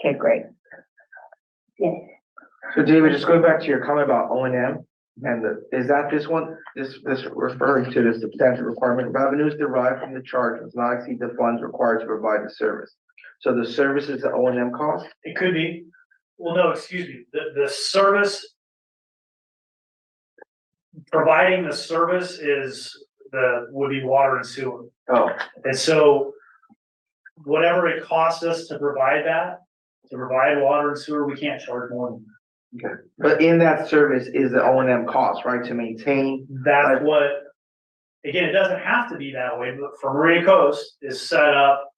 Okay, great. So David, just going back to your comment about O and M, is that this one, this referring to the substantive requirement, revenues derived from the charge does not exceed the funds required to provide the service. So the service is the O and M cost? It could be, well, no, excuse me, the service, providing the service would be water and sewer. Oh, And so whatever it costs us to provide water and sewer, we can't charge more than but in that service is the O and M cost, right, to maintain? that's what, again, it doesn't have to be that way, but for Marina Coast is set up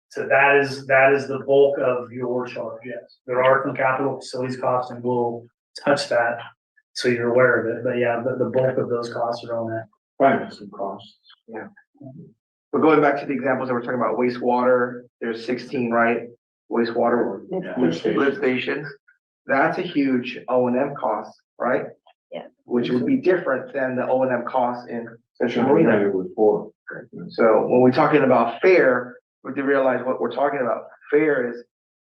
So that is the bulk of your charge, yes. There are some capital facilities costs and we'll touch that, so you're aware of it, but yeah, the bulk of those costs are on that. Financing costs. But going back to the examples that we're talking about wastewater, there's 16, right? Wastewater lift stations. That's a huge O and M cost, right? Yeah. Which would be different than the O and M costs in Central Marina Marina. with 4. So when we're talking about fair, we have to realize what we're talking about. Fair is,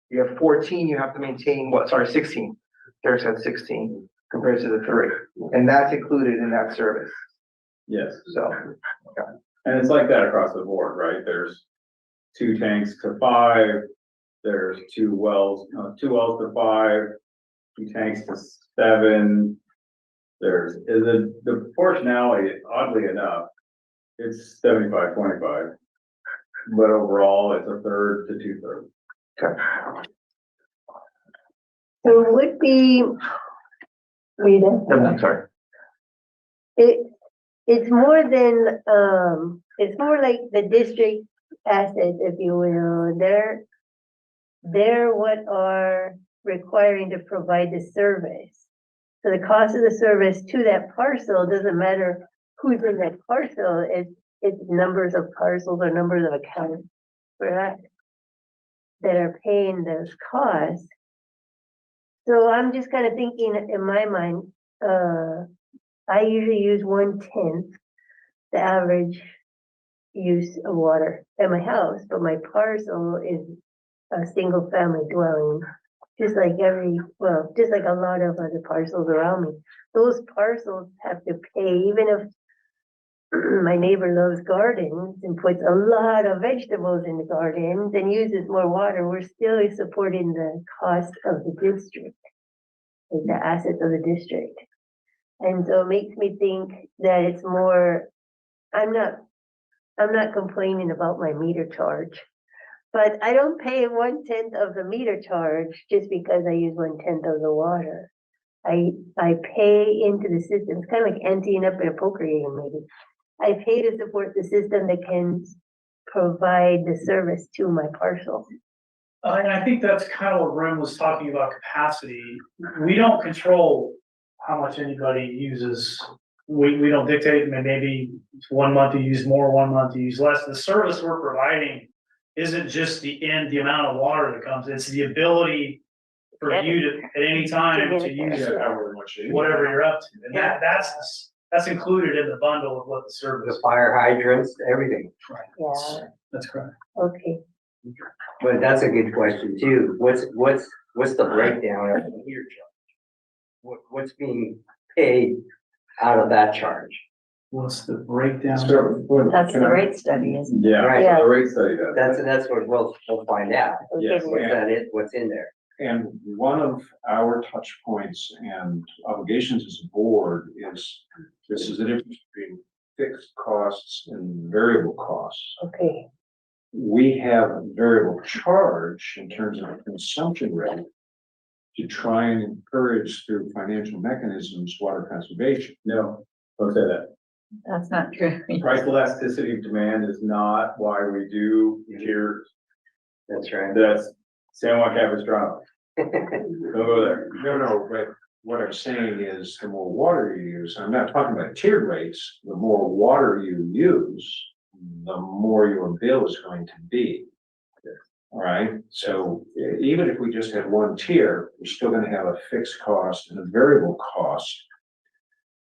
you have 14, you have to maintain, 16. Fair said 16 compared to the 3. And that's included in that service, Yes, so. and it's like that across the board, right? There's 2 tanks to 5, there's 2 wells to 5, 2 tanks to 7. There's, the proportionality, oddly enough, it's 75-25. But overall, it's 1/3 to 2/3. So it would be, Rita, I'm sorry. it's more than, it's more like the district assets, if you will. They're what are requiring to provide the service. So the cost of the service to that parcel doesn't matter who's in that parcel, it's numbers of parcels or numbers of accounts for that are paying those costs. So I'm just kind of thinking in my mind, I usually use 1/10 the average use of water at my house, but my parcel is a single family dwelling, just like just like a lot of other parcels around me. Those parcels have to pay, even if my neighbor loves gardens and puts a lot of vegetables in the gardens and uses more water, we're still supporting the cost of the district, like the assets of the district. And so it makes me think that it's more, I'm not complaining about my meter charge, but I don't pay 1/10 of the meter charge just because I use 1/10 of the water. I pay into the system. It's kind of like emptying up in a poker game, maybe. I pay to support the system that can provide the service to my parcel. And I think that's kind of what Rim was talking about, capacity. We don't control how much anybody uses. We don't dictate, maybe 1 month you use more, 1 month you use less. The service we're providing isn't just the amount of water that comes, it's the ability for you to, at any time, to use whatever you're up to. And that's included in the bundle of what the service. The fire hydrants, everything. Yeah, That's correct. okay. But that's a good question too. What's the breakdown of the meter charge? What's being paid out of that charge? What's the breakdown? That's the rate study, isn't it? Yeah, Right. Yeah. the rate study does. That's what we'll find out. Yes. Okay. What's in there? And one of our touch points and obligations as a board is, this is the difference between fixed costs and variable costs. Okay, We have a variable charge in terms of a consumption rate to try and encourage through financial mechanisms, water conservation. No, don't say that. That's not true. Price elasticity of demand is not why we do tiers. That's right. That's San Juan Capistrano. Don't go there. No, but what I'm saying is the more water you use, I'm not talking about tiered rates, the more water you use, the more your bill is going to be. All right, so even if we just had one tier, we're still gonna have a fixed cost and a variable cost.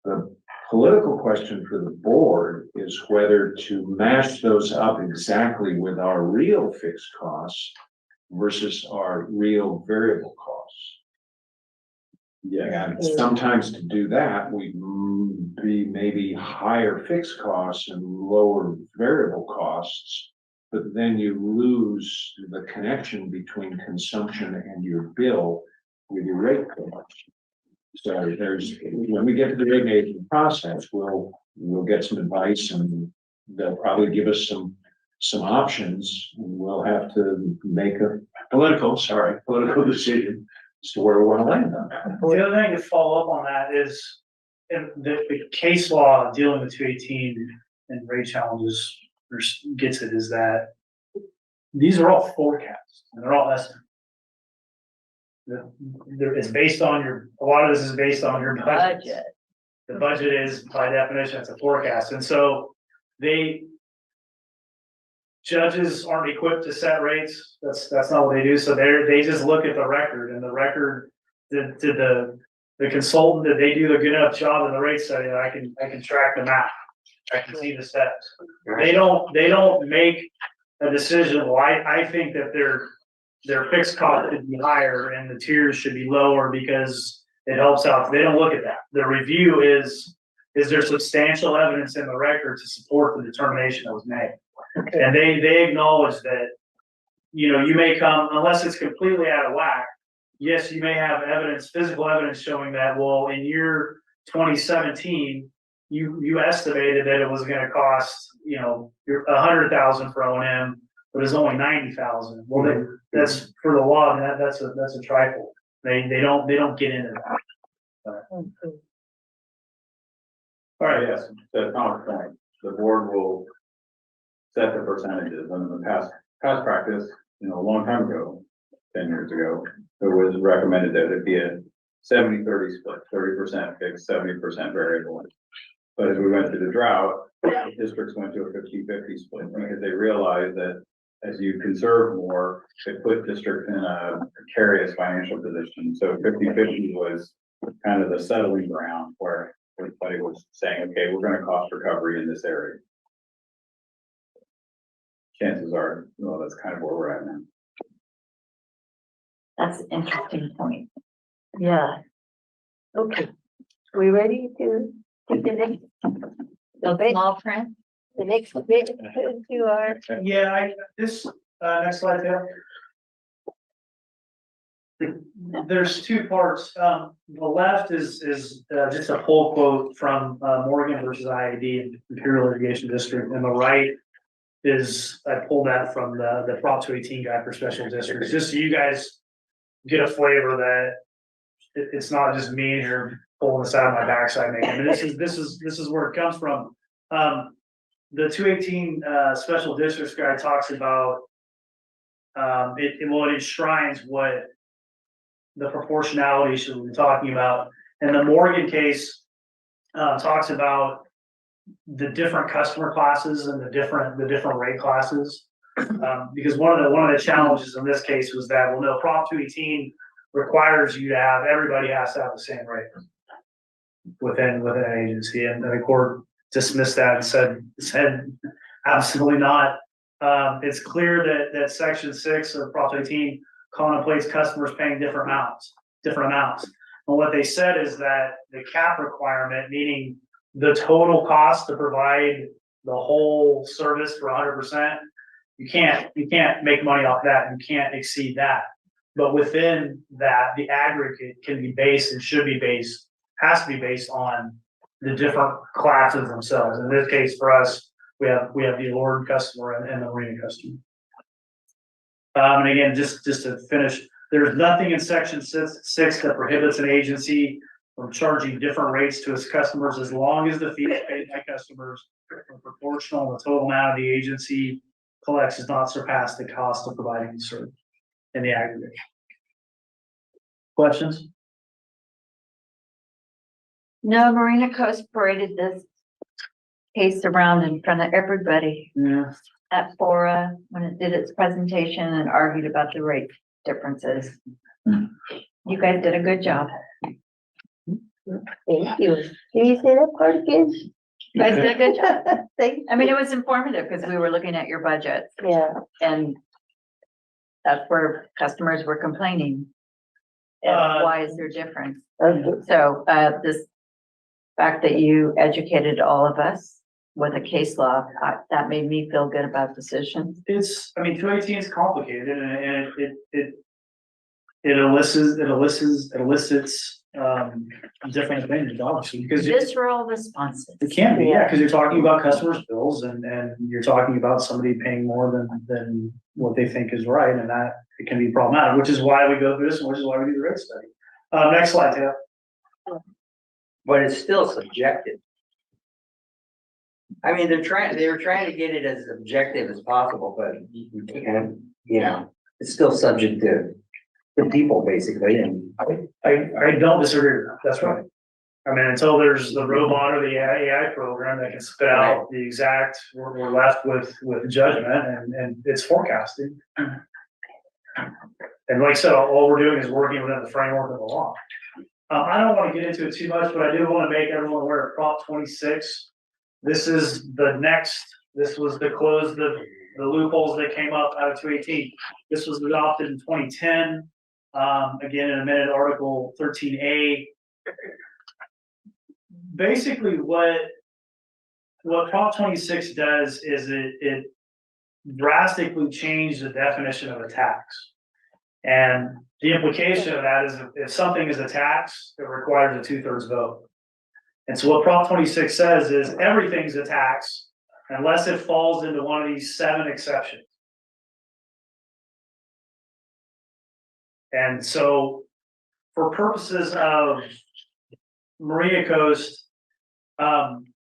The political question for the board is whether to match those up exactly with our real fixed costs versus our real variable costs. Yeah. And sometimes to do that, we be maybe higher fixed costs and lower variable costs. But then you lose the connection between consumption and your bill with your rate collection. So there's, when we get to the rate making process, we'll get some advice and they'll probably give us some options. And we'll have to make a political decision as to where we want to land on that. The other thing to follow up on that is, in the case law dealing with 218 and rate challenges gets it, is that these are all forecasts, and they're all estimates. It's based on a lot of this is based on your budget. Budget. The budget is by definition, it's a forecast, and so judges aren't equipped to set rates, that's not what they do, so they just look at the record, and the record, the consultant, that they do a good enough job in the rate study, that I can track the map. I can see the steps. They don't make a decision, well, I think that their fixed cost should be higher and the tiers should be lower because it helps out. They don't look at that. The review is there substantial evidence in the record to support the determination that was made? And they acknowledge that, you may come, unless it's completely out of whack, yes, you may have evidence, physical evidence showing that, well, in year 2017, you estimated that it was gonna cost, $100,000 for O&M, but it's only $90,000. Well, that's for the law, and that's a trifle. They don't get into that. All right, yes, to Tom's point, the board will set the percentages, and in the past practice, a long time ago, 10 years ago, it was recommended that it be a 70-30 split, 30% fixed, 70% variable. But as we went through the drought, districts went to a 50-50 split because they realized that as you conserve more, it put districts in a precarious financial position. So 50-50 was kind of the settling ground where everybody was saying, okay, we're going to cost recovery in this area. Chances are, well, that's kind of where we're at now. That's an interesting point. Yeah. Okay, we ready to take The small print, the next bit to our, Yeah, this, next slide there. There's two parts. The left is just a full quote from Morgan versus IAD and Imperial Irrigation District, and the right is, I pulled that from the Prop 218 guide for special districts, just so you guys get a flavor that it's not just me here pulling this out of my backside making. I mean, this is where it comes from. The 218 special districts guide talks about it enshrines what the proportionality should be talking about. And the Morgan case talks about the different customer classes and the different rate classes. Because one of the challenges in this case was that, well, no, Prop 218 requires you to have, everybody has to have the same rate within an agency, and the court dismissed that and said absolutely not. It's clear that section 6 of Prop 218 contemplates customers paying different amounts. And what they said is that the cap requirement, meaning the total cost to provide the whole service for 100%, you can't make money off that. You can't exceed that. But within that, the aggregate can be based and has to be based on the different classes themselves. In this case, for us, we have the Lord customer and the Marina customer. And again, just to finish, there's nothing in section 6 that prohibits an agency from charging different rates to its customers as long as the fees paid by customers are proportional to the total amount of the agency collects does not surpass the cost of providing the service in the aggregate. Questions? no, Marina Coast paraded this case around in front of everybody Yeah. at Fora when it did its presentation and argued about the rate differences. You guys did a good job. thank you. Can you say that part again? You guys did a good job. Thank I mean, it was informative because we were looking at your budget Yeah, and that's where customers were complaining. Why is there difference? okay, So, this fact that you educated all of us with a case law, that made me feel good about decisions. 218 is complicated and it elicits different opinions, obviously, because Visceral responses. it can be, yeah, because you're talking about customers' bills and you're talking about somebody paying more than what they think is right, and that it can be problematic, which is why we go through this and which is why we do the rate study. Next slide, Taylor. But it's still subjective. I mean, they were trying to get it as objective as possible, but you can't, you know, it's still subject to the people basically, and I don't disagree with that, that's right. I mean, until there's the robot or the AI program that can spit out the exact, we're left with judgment and it's forecasting. And like I said, all we're doing is working within the framework of the law. I don't want to get into it too much, but I do want to make everyone aware of Prop 26. This is this was to close the loopholes that came up out of 218. This was adopted in 2010. Again, in a minute, Article 13A. Basically, what Prop 26 does is it drastically changed the definition of a tax. And the implication of that is if something is a tax, it requires a 2/3 vote. And so what Prop 26 says is everything's a tax unless it falls into one of these 7 exceptions. And so for purposes of Marina Coast,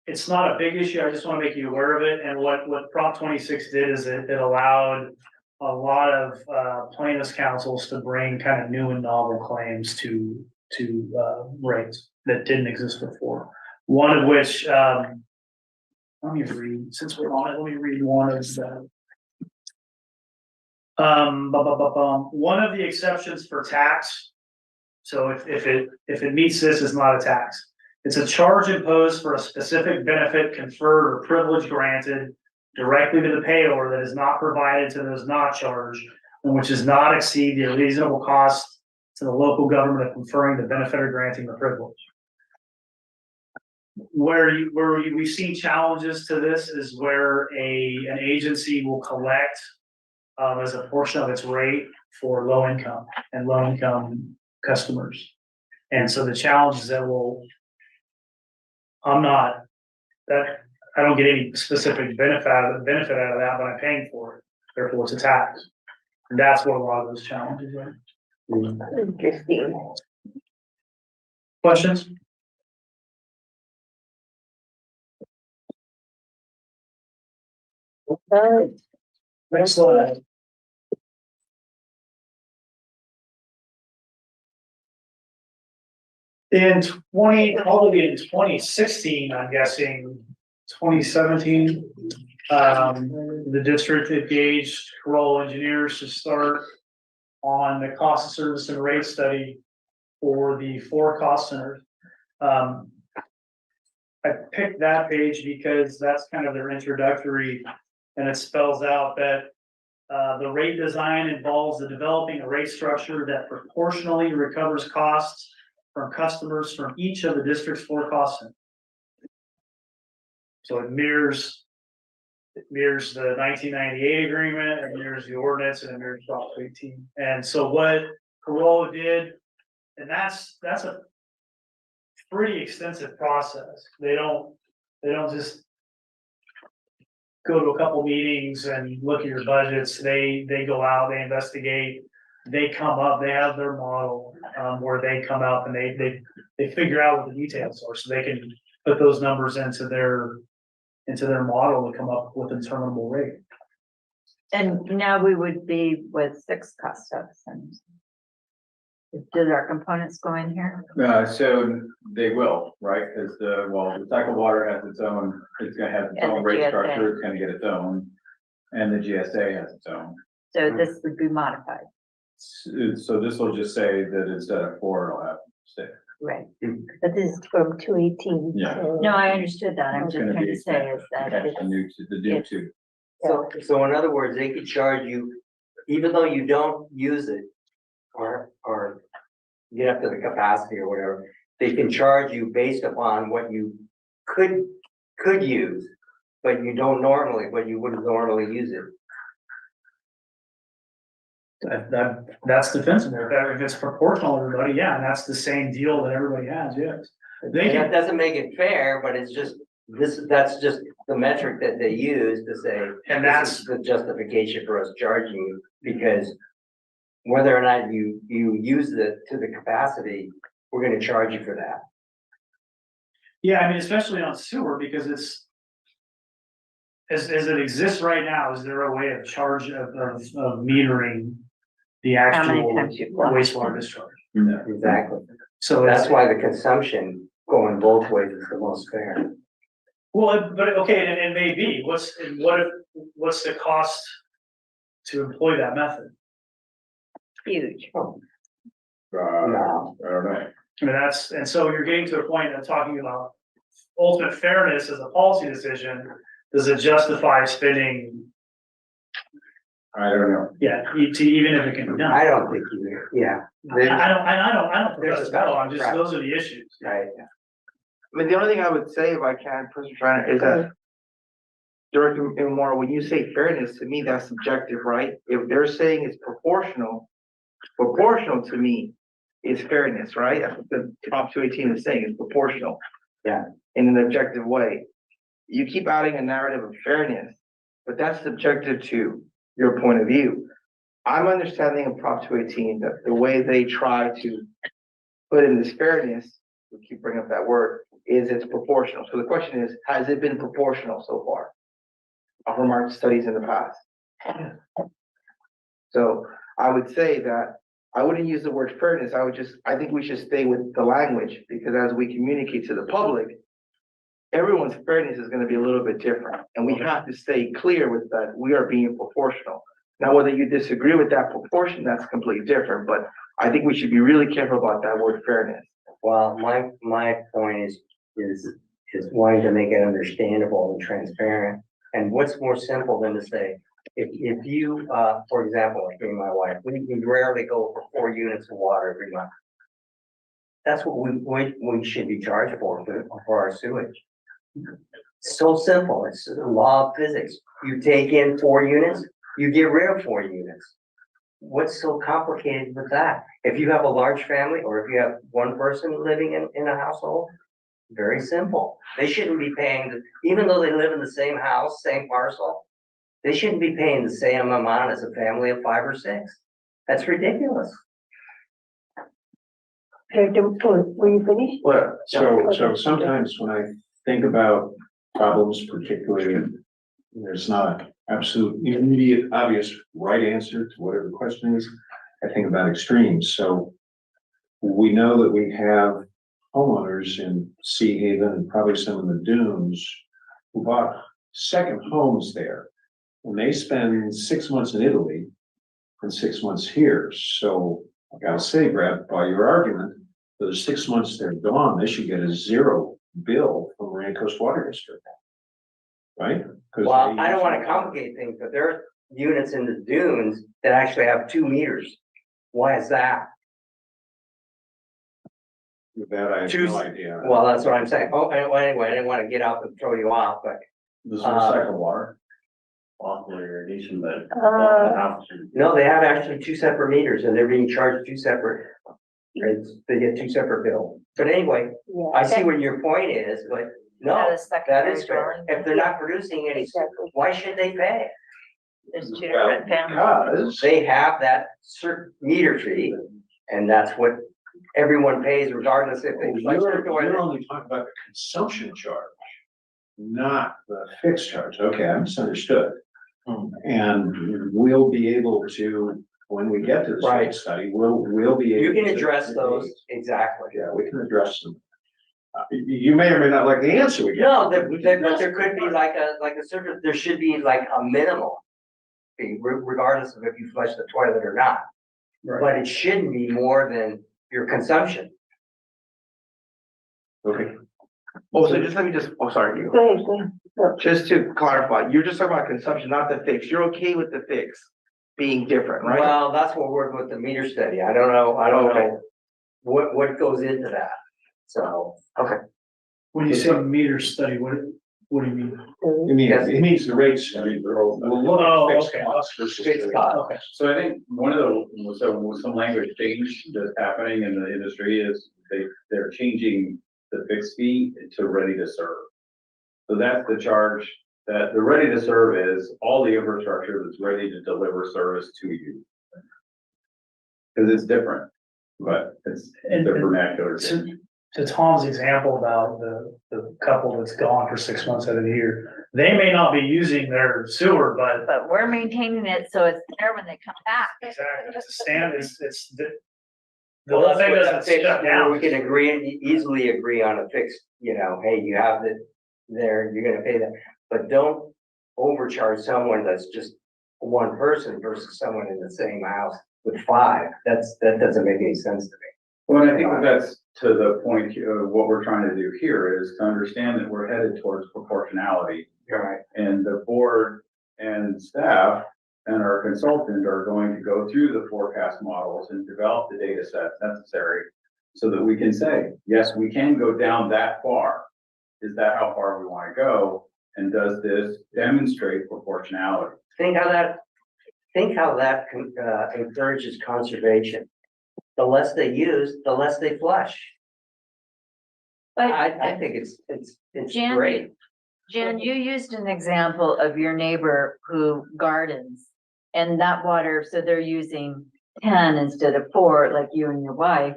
it's not a big issue. I just want to make you aware of it. And what Prop 26 did is it allowed a lot of plaintiffs' counsels to bring kind of new and novel claims to rates that didn't exist before. One of which, let me read, since we're on it, let me read one of the. One of the exceptions for tax. So if it meets this, it's not a tax. It's a charge imposed for a specific benefit conferred or privilege granted directly to the payor that is not provided to those not charged, and which does not exceed the reasonable cost to the local government of conferring the benefit or granting the privilege. Where we've seen challenges to this is where an agency will collect as a portion of its rate for low income customers. And so the challenge is that I don't get any specific benefit out of that, but I'm paying for it. Therefore, it's a tax. And that's what a lot of those challenges are. Interesting. Questions? Next slide. Probably in 2016, I'm guessing, 2017, the district engaged rural engineers to start on the cost of service and rate study for the 4 cost centers. I picked that page because that's kind of their introductory, and it spells out that the rate design involves the developing a rate structure that proportionally recovers costs from customers from each of the district's 4 cost centers. So it mirrors the 1998 agreement, it mirrors the ordinance, and it mirrors Prop 18. And so what Corolla did, and that's a pretty extensive process. They don't just go to a couple meetings and look at your budgets. They go out, they investigate, they come up, they have their model where they come out and they figure out what the details are, so they can put those numbers into their model to come up with a determinable rate. And now we would be with 6 cost centers. Did our components go in here? So they will, right? Because the cycle water has its own, it's gonna have its And own the rate GSA. structure, it's gonna get its own. And the GSA has its own. So this would be modified, So this will just say that instead of 4, it'll have 6. right? But this is from 218. Yeah. so- No, I understood that. I'm It's just gonna trying be- to say is that Okay, it's, the new 2. so in other words, they could charge you, even though you don't use it. Or get up to the capacity or whatever, they can charge you based upon what you could use. But you wouldn't normally use it. That's defensible. If it's proportional to everybody, yeah, and that's the same deal that everybody has, yes. They And that can, doesn't make it fair, but it's just, that's just the metric that they use to say. And this that's- is the justification for us charging you, because whether or not you use it to the capacity, we're gonna charge you for that. yeah, I mean, especially on sewer, because as it exists right now, is there a way of metering the How many actual times you flush? wastewater discharge? Exactly. So That's why the consumption going both ways is the most fair. well, but okay, and it may be, what's the cost to employ that method? Huge. No. I don't know. I mean, and so you're getting to a point of talking about ultimate fairness as a policy decision. Does it justify spending, I don't know. even if it can be done? I don't think you, yeah. I don't profess to know, I'm just, Right. those are the issues. Right. I mean, the only thing I would say, if I can, Professor Trainer, is that Director Moore, when you say fairness, to me, that's subjective, right? If they're saying it's proportional to me is fairness, right? That's what the Prop 218 is saying, it's proportional. Yeah. In an objective way. You keep adding a narrative of fairness, but that's subjective to your point of view. I'm understanding of Prop 218 that the way they try to put in this fairness, we keep bringing up that word, is it's proportional. So the question is, has it been proportional so far? From our studies in the past. So I would say that I wouldn't use the word fairness. I think we should stay with the language, because as we communicate to the public, everyone's fairness is gonna be a little bit different. And we have to stay clear with that, we are being proportional. Now, whether you disagree with that proportion, that's completely different, but I think we should be really careful about that word fairness. Well, my point is wanting to make it understandable and transparent. And what's more simple than to say, if you, for example, like me and my wife, we rarely go for 4 units of water every month. That's what we should be charged for our sewage. So simple, it's the law of physics. You take in 4 units, you get rid of 4 units. What's so complicated with that? If you have a large family, or if you have one person living in a household, very simple. They shouldn't be paying, even though they live in the same house, same parcel, they shouldn't be paying the same amount as a family of 5 or 6. That's ridiculous. Were you finished? Well, so sometimes when I think about problems, particularly, there's not an absolute immediate, obvious right answer to whatever the question is. I think about extremes. So we know that we have homeowners in Sea Haven and probably some in the dunes who bought second homes there. And they spend 6 months in Italy and 6 months here. So I gotta say, Brad, by your argument, for the 6 months they're gone, they should get a 0 bill from Marina Coast Water District. Right? 'Cause Well, they I don't use- wanna complicate things, but there are units in the dunes that actually have 2 meters. Why is that? That I have no idea. Well, that's what I'm saying. Oh, anyway, I didn't wanna get out and throw you off, but This is recycled water. Awful irrigation, but. no, they have actually 2 separate meters and they're being charged 2 separate. Rates. They get 2 separate bills. But anyway, I see what your point is, but no, That is that is secondary fair. dwelling. If they're not producing any, Exactly. why should they pay? There's 2 Well, different panels. because They have that certain meter fee, and that's what everyone pays regardless if they. you're only talking about the consumption charge, not the fixed charge. Okay, I misunderstood. And we'll be able to, when we get to the Right. state study, we'll be able. You can to- address those, exactly. Yeah, we can address them. You may or may not like the answer we get. No, but there could be like a certain, there should be like a minimal fee, regardless of if you flush the toilet or not. Right. But it shouldn't be more than your consumption. Okay. Oh, so just let me sorry, you. Go ahead, go ahead. Just to clarify, you're just talking about consumption, not the fix. You're okay with the fix being different, right? Well, that's what we're with the meter study. I don't know Okay. what goes into that. So, When you say meter study, what do you mean? It means the rate study. We'll look Oh, at fixed okay. costs versus. fixed cost. Okay. So I think one of some language change that's happening in the industry is they're changing the fixed fee to ready to serve. So that's the charge, that the ready to serve is all the infrastructure that's ready to deliver service to you. Cause it's different, but it's the vernacular. So, to Tom's example about the couple that's gone for 6 months out of the year, they may not be using their sewer, but But we're maintaining it, so it's there when they come back. exactly, it's a stand, it's the Well, whole that's thing what doesn't that fix, shut where down. we can easily agree on a fix, you know, hey, you have it there, you're gonna pay that. But don't overcharge someone that's just one person versus someone in the same house with five. That doesn't make any sense to me. Well, and I think that's to the point of what we're trying to do here is to understand that we're headed towards proportionality. Right. And the board and staff and our consultant are going to go through the forecast models and develop the data set necessary so that we can say, yes, we can go down that far. Is that how far we want to go? And does this demonstrate proportionality? Think how that encourages conservation. The less they use, the less they flush. But I think it's Jan, great. Jan, you used an example of your neighbor who gardens. And that water, so they're using 10 instead of 4, like you and your wife.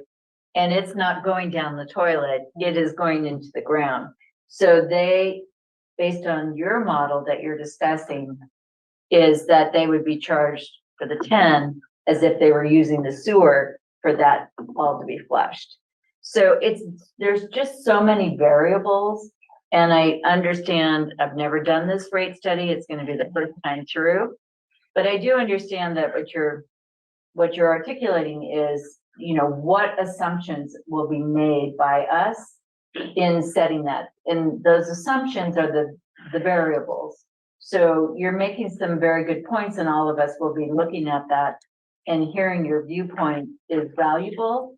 And it's not going down the toilet, it is going into the ground. So they, based on your model that you're discussing, is that they would be charged for the 10 as if they were using the sewer for that all to be flushed. So there's just so many variables. And I understand, I've never done this rate study, it's gonna be the first time through. But I do understand that what you're articulating is, you know, what assumptions will be made by us in setting that. And those assumptions are the variables. So you're making some very good points and all of us will be looking at that and hearing your viewpoint is valuable.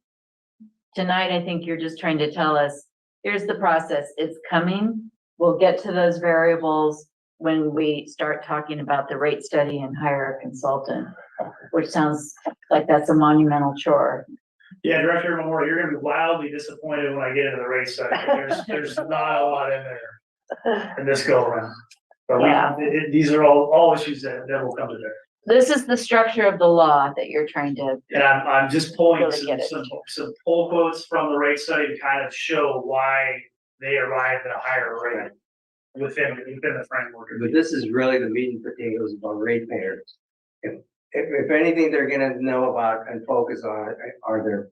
Tonight, I think you're just trying to tell us, here's the process, it's coming. We'll get to those variables when we start talking about the rate study and hire a consultant, which sounds like that's a monumental chore. Yeah, Director Memorial, you're gonna be wildly disappointed when I get into the rate study. There's not a lot in there in this go around. But Yeah. These are all issues that will come to bear. This is the structure of the law that you're trying to, And I'm just pulling Really get it. some pull quotes from the rate study to kind of show why they arrived at a higher rate within the framework. But this is really the meat and potatoes of our ratepayers. If anything, they're gonna know about and focus on are their.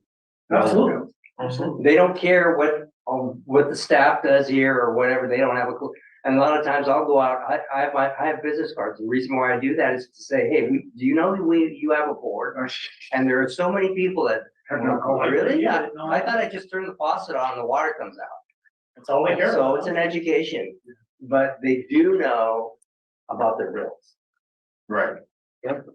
Absolutely. They don't care what the staff does here or whatever, they don't have a clue. And a lot of times I'll go out, I have business cards. The reason why I do that is to say, hey, do you know you have a board? And there are so many people that, oh, really? I thought I just turned the faucet on, the water comes out. That's all they care So about. it's an education, but they do know about their bills. Right. Yep.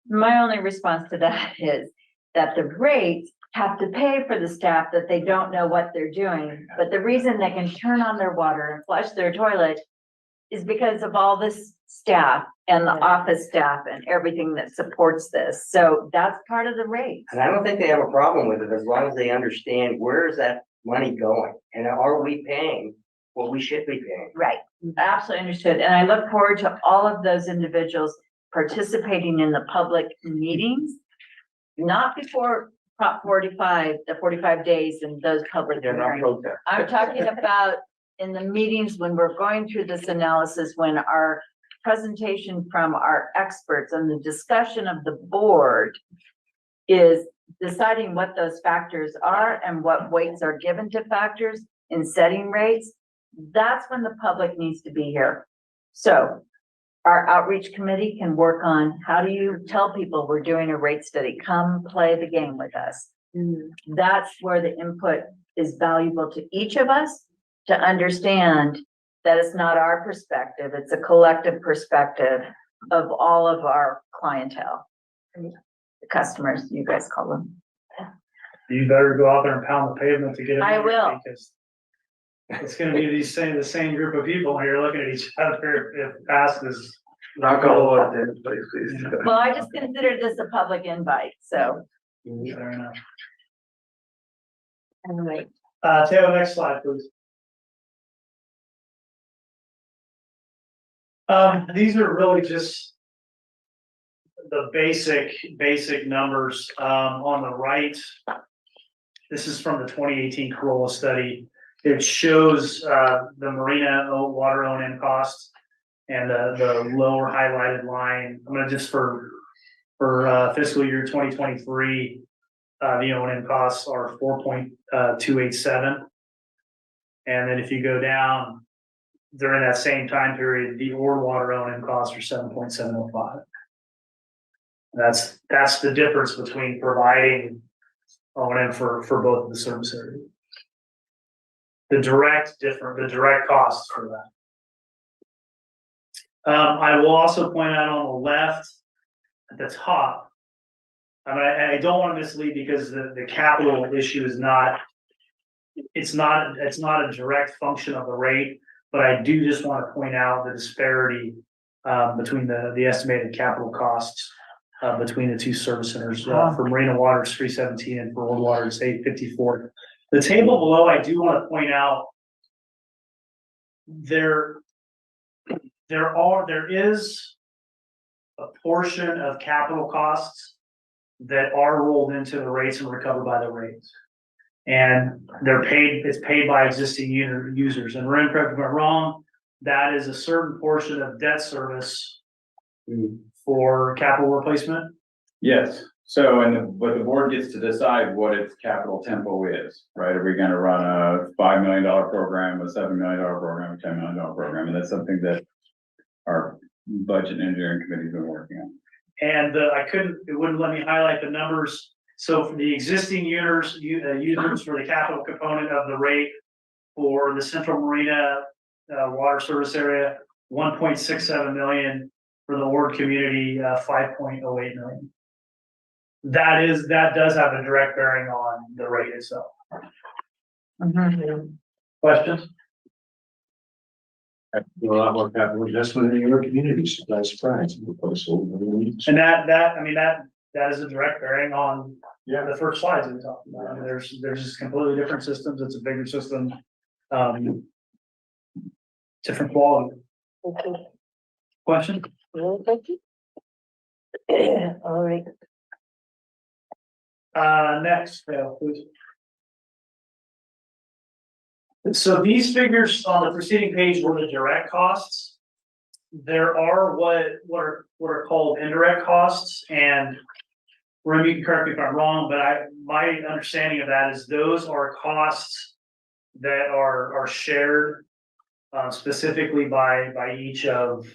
my only response to that is that the rates have to pay for the staff that they don't know what they're doing. But the reason they can turn on their water and flush their toilet is because of all this staff and the office staff and everything that supports this. So that's part of the rate. And I don't think they have a problem with it as long as they understand where is that money going? And are we paying what we should be paying? Right, absolutely understood. And I look forward to all of those individuals participating in the public meetings, not before Prop 45, the 45 days and those public They're not hearings. protest. I'm talking about in the meetings when we're going through this analysis, when our presentation from our experts and the discussion of the board is deciding what those factors are and what weights are given to factors in setting rates. That's when the public needs to be here. So our outreach committee can work on how do you tell people we're doing a rate study, come play the game with us. That's where the input is valuable to each of us to understand that it's not our perspective, it's a collective perspective of all of our clientele. The customers, you guys call them. You better go out there and pound the pavement to get it. I will. Because it's gonna be the same group of people when you're looking at each other if past is. Not gonna vote then, please. Well, I just consider this a public invite, so. Fair enough. Anyway, Taylor, next slide, please. These are really just the basic numbers, on the right. this is from the 2018 Corolla study. It shows, the Marina water O&M costs and the lower highlighted line. I'm gonna just for fiscal year 2023, the O&M costs are 4.287. And then if you go down during that same time period, the water O&M costs are 7.705. That's the difference between providing O&M for both of the service areas. The direct costs for that. I will also point out on the left at the top, I don't want to mislead because the capital issue is not, it's not a direct function of the rate, but I do just want to point out the disparity between the estimated capital costs between the two service centers. For Marina Water, it's 317, and for Old Water, it's 854. The table below, I do want to point out there is a portion of capital costs that are rolled into the rates and recovered by the rates. And it's paid by existing users. And Marina, correct me if I'm wrong, that is a certain portion of debt service for capital replacement. Yes, so, but the board gets to decide what its capital tempo is, right? Are we gonna run a $5 million program, a $7 million program, a $10 million program? And that's something that our budget and engineering committee's been working on. And it wouldn't let me highlight the numbers. So for the existing users for the capital component of the rate for the Central Marina water service area, 1.67 million. For the Ord community, 5.08 million. That does have a direct bearing on the rate itself. Questions? A lot more capital investment in your community, surprise. And that is a direct bearing on the first slides we talked about. I mean, there's just completely different systems. It's a bigger system, different quality. Okay. Question? No, thank you. All right. Next, please. So these figures on the preceding page were the direct costs. There are what are called indirect costs, and Remy, you can correct me if I'm wrong, but my understanding of that is those are costs that are shared specifically by each of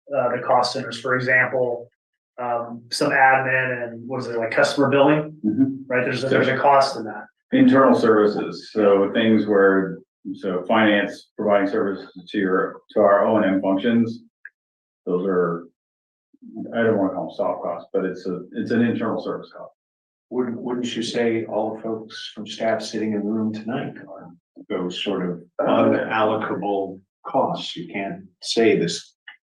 the cost centers. For example, some admin and what is it, like customer billing, right? There's a cost in that. Internal services, so things where, so finance providing services to our O&M functions. Those are, I don't want to call them soft costs, but it's an internal service cost. Wouldn't you say all the folks from staff sitting in the room tonight are those sort of unallocable costs? You can't say this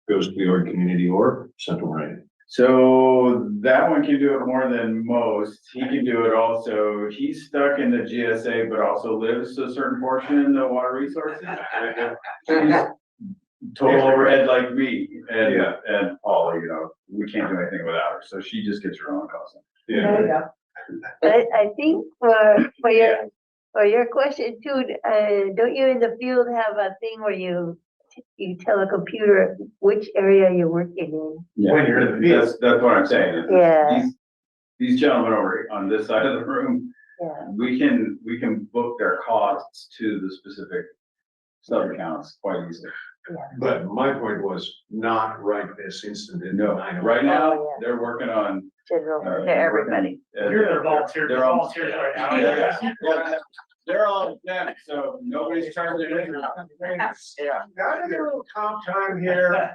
goes to the Ord community or Central Marina. So that one can do it more than most. He can do it also. He's stuck in the GSA, but also lives a certain portion in the water resources. He's total overhead like me and Paula, we can't do anything without her. So she just gets her own cost. There you go. But I think for your question too, don't you in the field have a thing where you tell a computer which area you're working in? Yeah, When you're in the field. that's what I'm saying. Yeah. These gentlemen over on this side of the room, Yeah. we can book their costs to the specific sub accounts quite easily. But my point was not right this instant. No, right now, Oh, yeah. they're working on. General. To everybody. You're the volunteer. They're all volunteers right now. They're all exempt, so nobody's charging anything. Gotta get a little comp time here.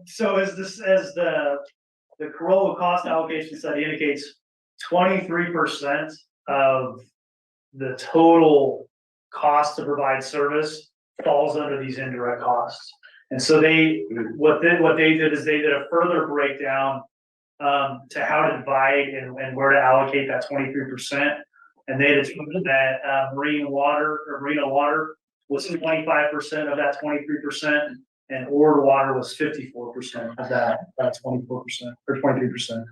So as the Corolla cost allocation study indicates, 23% of the total cost to provide service falls under these indirect costs. And so what they did is they did a further breakdown to how to divide and where to allocate that 23%. And they determined that Marina Water was 25% of that 23%, and Ord Water was 54% of that 24% or 23%.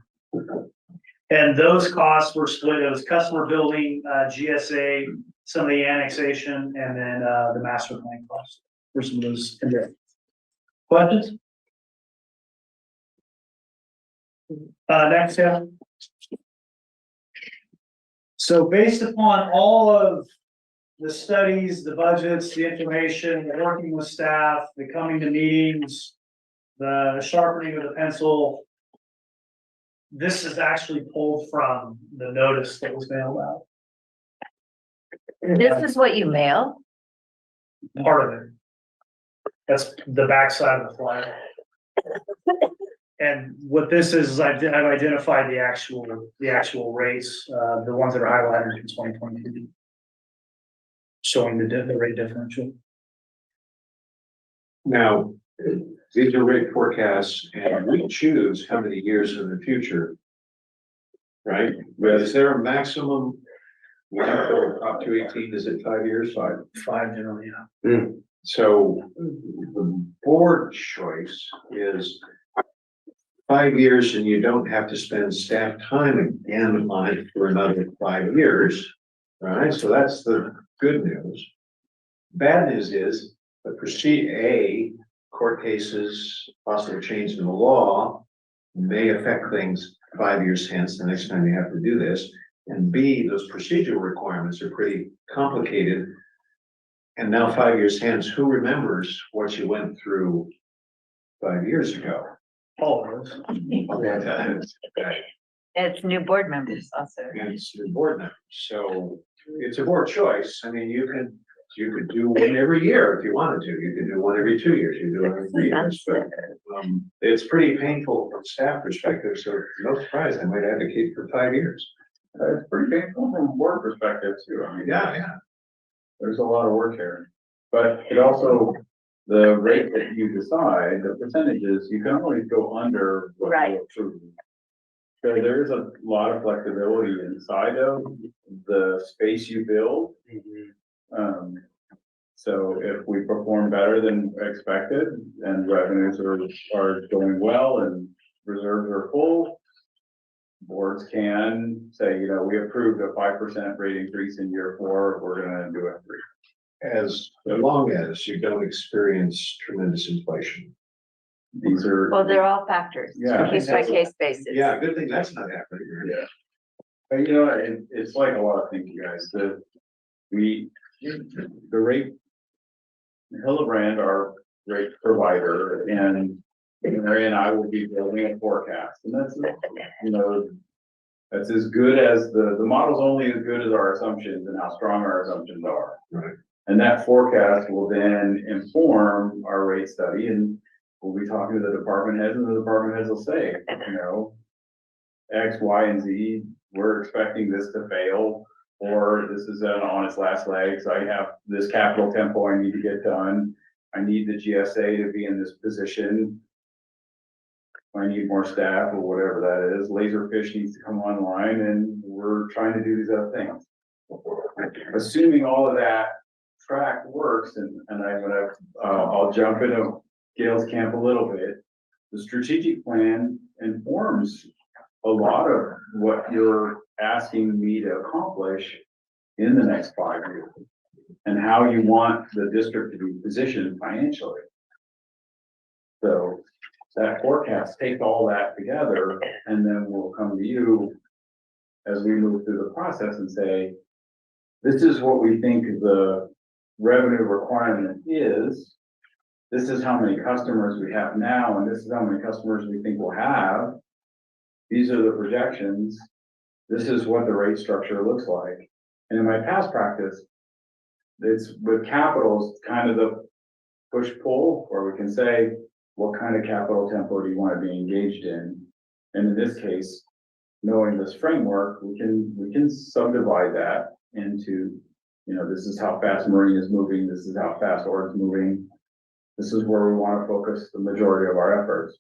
And those costs were split, it was customer building, GSA, some of the annexation, and then, the master plan costs for some of those. Questions? Next, yeah. So based upon all of the studies, the budgets, the information, the working with staff, the coming to meetings, the sharpening of the pencil, this is actually pulled from the notice that was mailed out, This is what you mail? part of it. That's the backside of the flyer. And what this is I've identified the actual rates, the ones that are highlighted in 2022. Showing the rate differential. Now, these are rate forecasts and we choose how many years in the future. Right? But is there a maximum? Up to 18, is it 5 years? 5 generally, yeah. So the board choice is 5 years and you don't have to spend staff time again on it for another 5 years. Right? So that's the good news. Bad news is the court cases, possible change in the law may affect things 5 years hence, the next time you have to do this. And B, those procedural requirements are pretty complicated. And now 5 years hence, who remembers what you went through 5 years ago? All of those. It's new board members also. And it's the board members, so it's a board choice. I mean, you could do one every year if you wanted to. You could do one every 2 years. You do it every 3 years, but it's pretty painful from staff perspective. So no surprise, I might advocate for 5 years. It's pretty painful from a board perspective too. I mean, Yeah. there's a lot of work here. But it also, the rate that you decide, the percentages, you can always go under what Right. you approve. So there is a lot of flexibility inside of the space you build. So if we perform better than expected and revenues are going well and reserves are full, boards can say, we approved a 5% rate increase in year 4, we're gonna do it 3. As long as you don't experience tremendous inflation. These are. Well, they're all factors, Yeah. case by case basis. Yeah, good thing that's not happening. Yeah. But it's like a lot of things, you guys, the rate. Hildebrand, our rate provider, and Mary and I will be building a forecast, and that's, that's as good as the model's only as good as our assumptions and how strong our assumptions are. Right. And that forecast will then inform our rate study, and we'll be talking to the department heads, and the department heads will say, X, Y, and Z, we're expecting this to fail, or this is on its last legs. I have this capital tempo I need to get done. I need the GSA to be in this position. I need more staff or whatever that is. Laserfish needs to come online, and we're trying to do these other things. Assuming all of that track works, and I'll jump into Gail's camp a little bit. The strategic plan informs a lot of what you're asking me to accomplish in the next 5 years and how you want the district to be positioned financially. So that forecast takes all that together, and then we'll come to you as we move through the process and say, this is what we think the revenue requirement is. This is how many customers we have now, and this is how many customers we think we'll have. These are the projections. This is what the rate structure looks like. And in my past practice, it's with capitals, kind of the push-pull, where we can say, what kind of capital tempo do you want to be engaged in? And in this case, knowing this framework, we can subdivide that into, this is how fast Marina is moving, this is how fast Ord is moving. This is where we want to focus the majority of our efforts.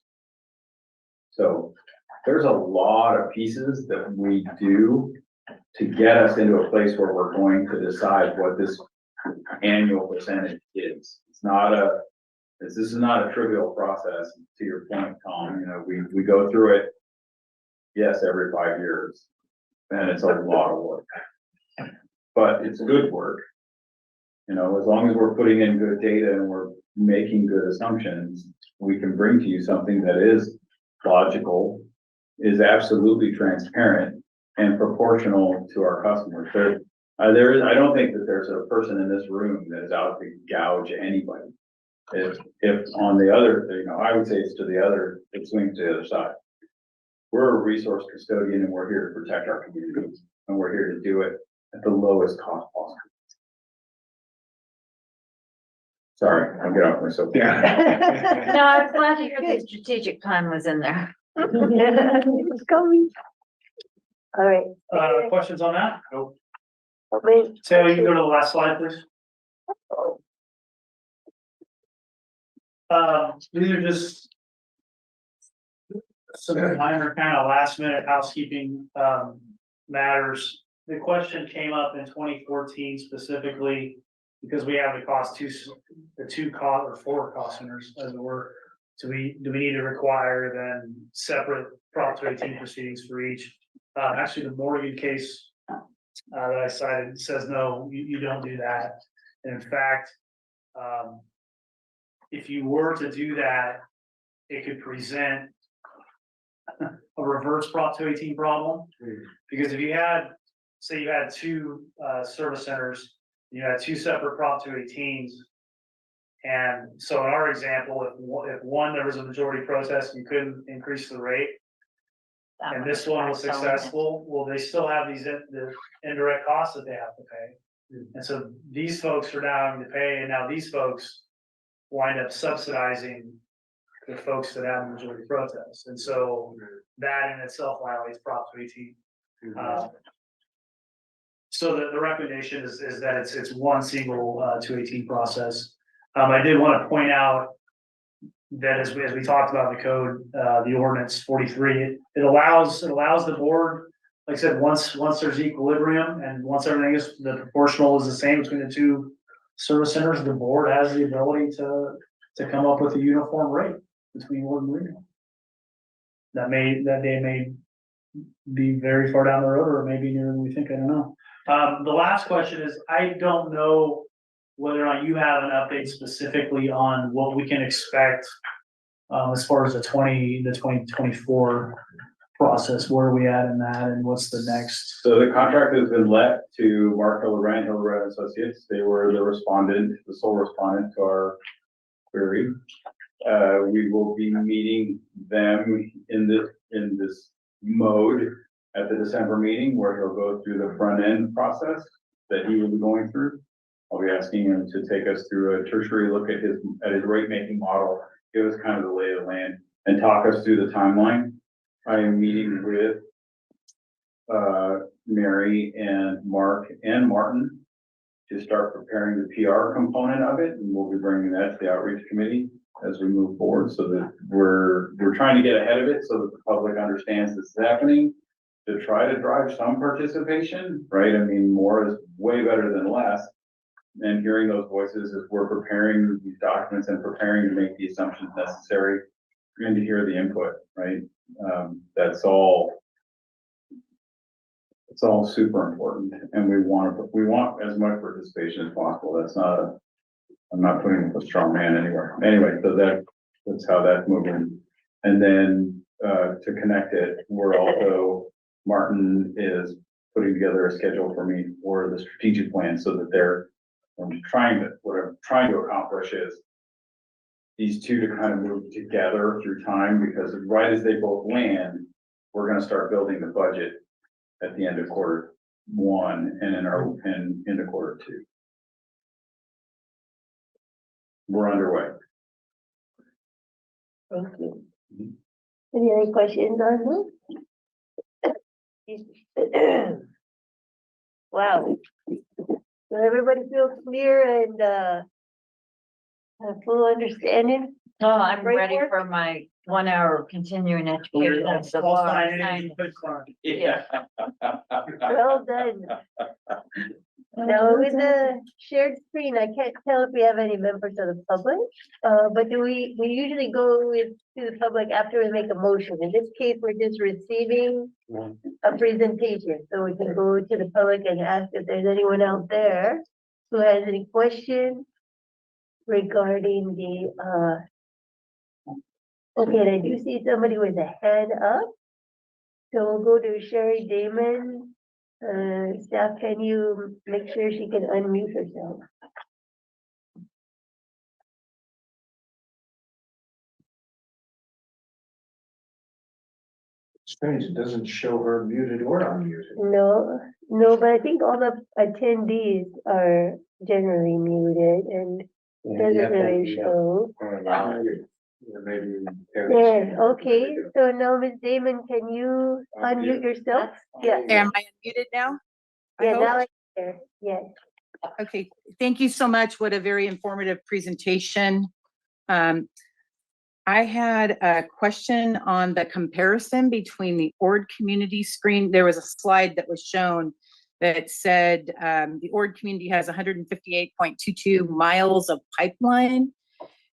So there's a lot of pieces that we do to get us into a place where we're going to decide what this annual percentage is. This is not a trivial process, to your point, Tom. We go through it Yes, every 5 years. And it's a lot of work. But it's good work. You know, as long as we're putting in good data and we're making good assumptions, we can bring to you something that is logical, is absolutely transparent and proportional to our customers. I don't think that there's a person in this room that is out to gouge anybody. If on the other, you know, I would say it's to the other, it swings to the other side. We're a resource custodian and we're here to protect our communities and we're here to do it at the lowest cost possible. Sorry, I'll get off myself. Yeah. No, I was glad to hear the strategic plan was in there. It's coming. All right. Questions on that? Nope. Wait. Taylor, you can go to the last slide, please. These are just some minor kind of last minute housekeeping, matters. The question came up in 2014 specifically because we have four cost centers as it were. Do we need to require then separate Prop 218 proceedings for each? Actually, the Morgan case that I cited says, no, you don't do that. And in fact, if you were to do that, it could present a reverse Prop 218 problem. Because if you had, say you had two service centers, you had two separate Prop 218s. And so in our example, if one, there was a majority protest, you couldn't increase the rate. And this one was successful, well, they still have the indirect costs that they have to pay. And so these folks are now having to pay, and now these folks wind up subsidizing the folks that have majority protests. And so that in itself violates Prop 218. So the recommendation is that it's one single 218 process. I did want to point out that as we talked about the code, the ordinance 43, it allows the board, like I said, once there's equilibrium and once everything is, the proportional is the same between the two service centers, the board has the ability to come up with a uniform rate between Ward and Marina. That day may be very far down the road, or maybe nearer than we think, I don't know. The last question is, I don't know whether or not you have an update specifically on what we can expect as far as the 2024 process. Where are we at in that, and what's the next? So the contract has been let to Mark Hillebrand Associates. They were the sole respondent to our query. We will be meeting them in this mode at the December meeting, where he'll go through the front end process that he will be going through. I'll be asking him to take us through a tertiary look at his rate making model, give us kind of the lay of the land, and talk us through the timeline. I am meeting with Mary and Mark and Martin to start preparing the PR component of it, and we'll be bringing that to the outreach committee as we move forward, so that we're trying to get ahead of it so that the public understands this is happening, to try to drive some participation, right? I mean, more is way better than less. And hearing those voices as we're preparing these documents and preparing to make the assumptions necessary and to hear the input, right? It's all super important, and we want as much participation as possible. I'm not putting a strong man anywhere. Anyway, so that's how that's moving. And then to connect it, Martin is putting together a schedule for me for the strategic plan, so that what I'm trying to accomplish is these two to kind of move together through time, because right as they both land, we're going to start building the budget at the end of quarter one and into quarter two. We're underway. Thank you. Any other questions on this? Wow. So everybody feel clear and have full understanding? No, I'm ready Framework? for my 1 hour of continuing education. I'll That's a I'll lot. sign it and put it on. Yeah. Well done. Now, with the shared screen, I can't tell if we have any members of the public, but we usually go to the public after we make a motion. In this case, we're just receiving a presentation, so we can go to the public and ask if there's anyone out there who has any questions regarding the, okay, and I do see somebody with a hand up. So we'll go to Sherry Damon. Staff, can you make sure she can unmute herself? Strange, it doesn't show her muted or unmuted. No, but I think all the attendees are generally muted and doesn't really show. Maybe. Yeah, okay, so now Ms. Damon, can you unmute yourself? Yeah, Am I unmuted now? I yeah, hope. now I hear, yes. Okay, thank you so much. What a very informative presentation. I had a question on the comparison between the Ord community screen. There was a slide that was shown that said the Ord community has 158.22 miles of pipeline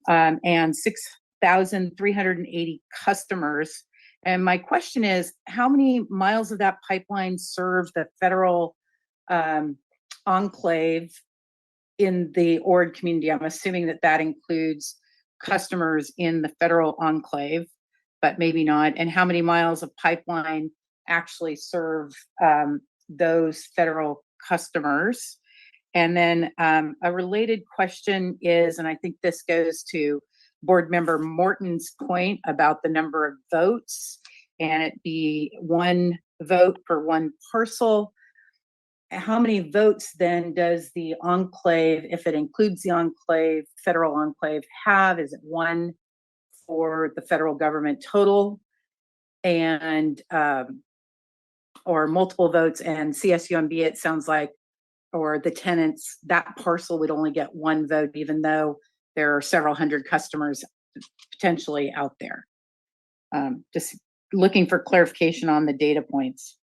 and 6,380 customers. And my question is, how many miles of that pipeline serve the federal enclave in the Ord community? I'm assuming that that includes customers in the federal enclave, but maybe not. And how many miles of pipeline actually serve those federal customers? And then a related question is, and I think this goes to Board Member Morton's point about the number of votes, and it be 1 vote for 1 parcel. How many votes then does the enclave, if it includes the enclave, federal enclave, have? Is it 1 for the federal government total? And or multiple votes? And CSUMB, it sounds like, or the tenants, that parcel would only get 1 vote, even though there are several hundred customers potentially out there. Just looking for clarification on the data points.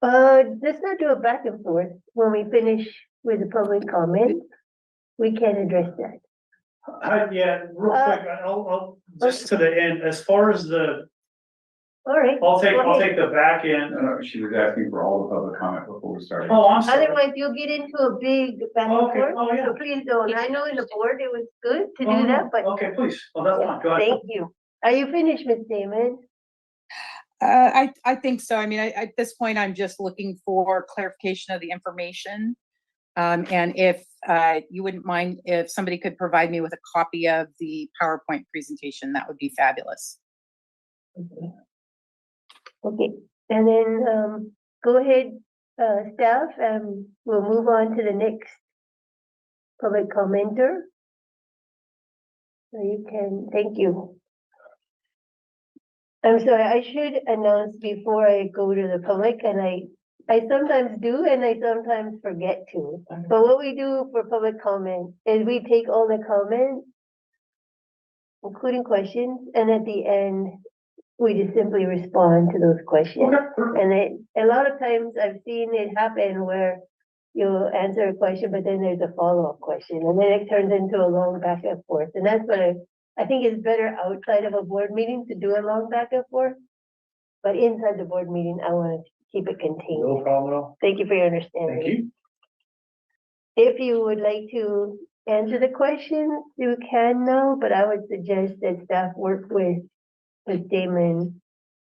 Let's not do a back and forth. When we finish with the public comment, we can address that. Yeah, real quick, I'll just to the end, as far as All right. I'll go ahead. take the back end. No, she was asking for all the public comment before we started. Oh, I'm sorry. Otherwise, you'll get into a big back and Okay, forth. oh, yeah. So please don't. I know in the board it was good to Oh, do no. that, but Okay, please. Well, that's yeah, fine. Go ahead. thank you. Are you finished, Ms. Damon? I think so. I mean, at this point, I'm just looking for clarification of the information. And if you wouldn't mind if somebody could provide me with a copy of the PowerPoint presentation, that would be fabulous. Okay, and then go ahead, staff, and we'll move on to the next public commenter. So you can, thank you. I'm sorry, I should announce before I go to the public, and I sometimes do and I sometimes forget to. But what we do for public comment is we take all the comments, including questions, and at the end, we just simply respond to those questions. And a lot of times I've seen it happen where you'll answer a question, but then there's a follow-up question, and then it turns into a long back and forth. And that's what I think it's better outside of a board meeting to do a long back and forth. But inside the board meeting, I want to keep it contained. No problem at all. Thank you for your understanding. Thank you. If you would like to answer the question, you can now, but I would suggest that staff work with Damon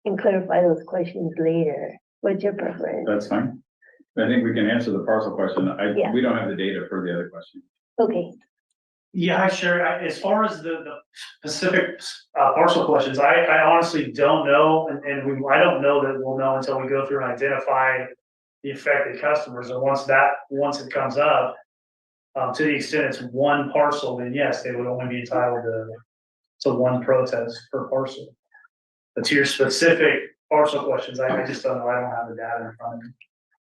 and clarify those questions later. What's your preference? That's fine. I think we can answer the parcel question. Yeah. We don't have the data for the other question. Okay, Yeah, sure. As far as the specific parcel questions, I honestly don't know, and I don't know that we'll know until we go through and identify the affected customers. And once it comes up, to the extent it's 1 parcel, then yes, they would only be entitled to 1 protest per parcel. But to your specific parcel questions, I just don't know. I don't have the data in front of me.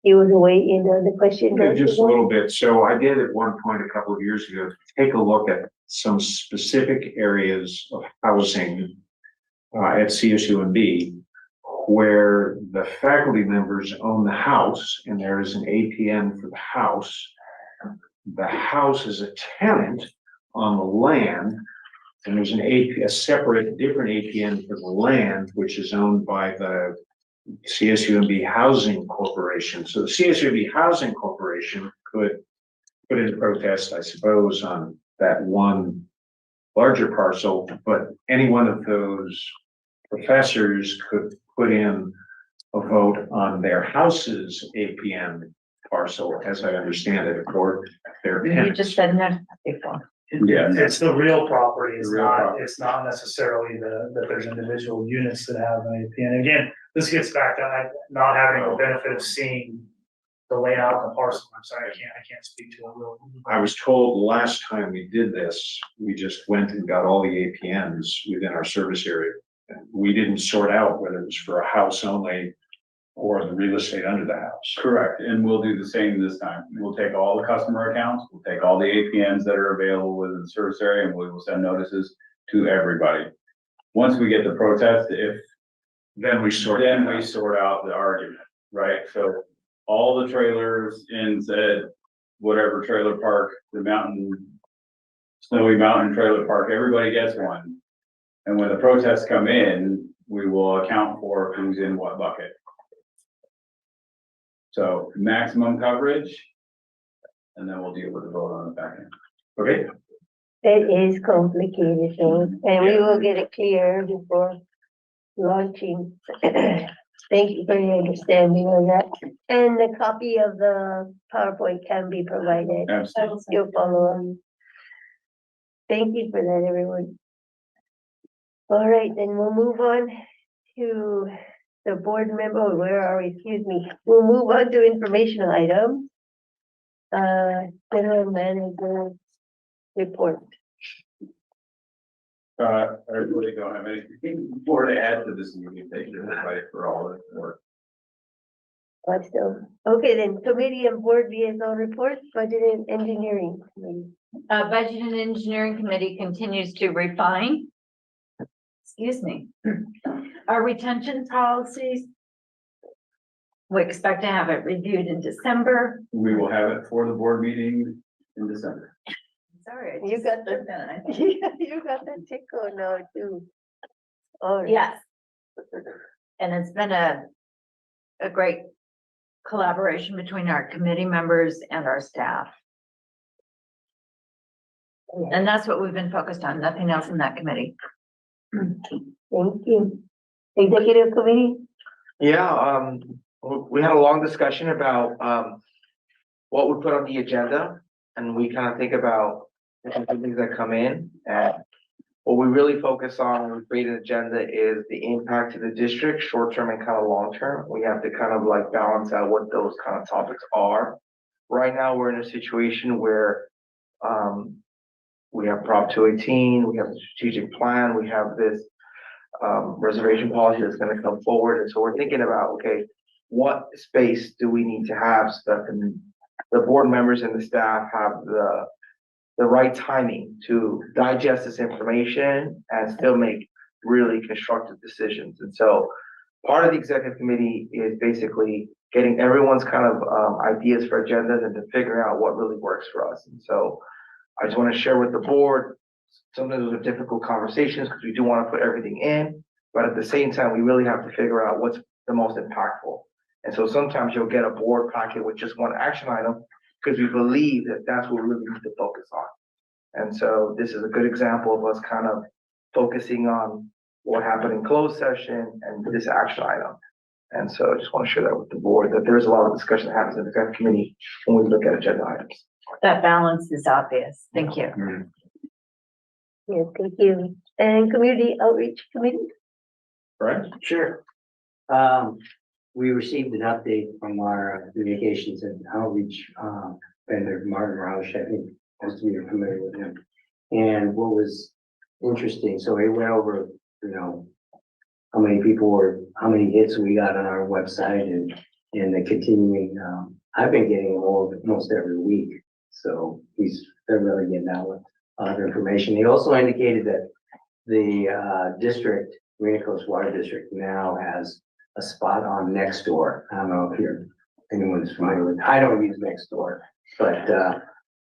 you want to weigh in on the question? Yeah, just a little bit. So I did at one point a couple of years ago, take a look at some specific areas of housing at CSUMB where the faculty members own the house and there is an APN for the house. The house is a tenant on the land, and there's a separate, different APN for the land, which is owned by the CSUMB Housing Corporation. So the CSUMB Housing Corporation could put in protest, I suppose, on that one larger parcel, but any one of those professors could put in a vote on their house's APN parcel, as I understand it, or their. You just said no before. Yeah. It's the real property, The real property. it's not necessarily that there's individual units that have an APN. And again, this gets back to not having the benefit of seeing the layout of the parcel. I'm sorry, I can't speak to it real. I was told the last time we did this, we just went and got all the APNs within our service area. And we didn't sort out whether it was for a house only or the real estate under the house. Correct, and we'll do the same this time. We'll take all the customer accounts, we'll take all the APNs that are available within the service area, and we will send notices to everybody. Once we get the protest, Then we sort. then we sort out the argument, right? So all the trailers in said, whatever trailer park, the Snowy Mountain Trailer Park, everybody gets one. And when the protests come in, we will account for who's in what bucket. So maximum coverage, and then we'll deal with the vote on the back end. Okay, It is complicated, so, and we will get it clear before launching. Thank you for your understanding on that. And the copy of the PowerPoint can be provided. Absolutely. You'll follow on. Thank you for that, everyone. All right, then we'll move on to the board member, where are we? Excuse me. We'll move on to informational items. General manager report. I really don't have anything more to add to this meeting. Thank you everybody for all of the work. What's still, okay, then committee and board liaison reports, budget and engineering. Budget and Engineering Committee continues to refine. Excuse me. Our retention policies. We expect to have it reviewed in December. We will have it for the board meeting in December. Sorry. You got the, you got the tickle now too. Oh, Yes. And it's been a great collaboration between our committee members and our staff. And that's what we've been focused on, nothing else in that committee. Thank you. Executive committee? Yeah, we had a long discussion about, what we put on the agenda, and we kind of think about different things that come in, and what we really focus on when we create an agenda is the impact to the district, short-term and kind of long-term. We have to kind of like balance out what those kind of topics are. Right now, we're in a situation where, we have Prop 218, we have the strategic plan, we have this reservation policy that's gonna come forward. And so we're thinking about, okay, what space do we need to have so that the board members and the staff have the right timing to digest this information and still make really constructive decisions. And so part of the executive committee is basically getting everyone's kind of ideas for agendas and to figure out what really works for us. And so I just want to share with the board, sometimes those are difficult conversations because we do want to put everything in, but at the same time, we really have to figure out what's the most impactful. And so sometimes you'll get a board packet with just one action item because we believe that that's what we really need to focus on. And so this is a good example of us kind of focusing on what happened in closed session and this action item. And so I just want to share that with the board, that there's a lot of discussion that happens in the executive committee when we look at agenda items. That balance is obvious. Thank you. Yes, thank you. And community outreach committee? Right? Sure. We received an update from our communications and outreach vendor, Martin Roush. I think most of you are familiar with him. And what was interesting, so he went over, how many hits we got on our website and the continuing, I've been getting them almost every week. So they're really getting out of information. He also indicated that the district, Marina Coast Water District, now has a spot on Nextdoor. I don't know if anyone's familiar with, I don't use Nextdoor, but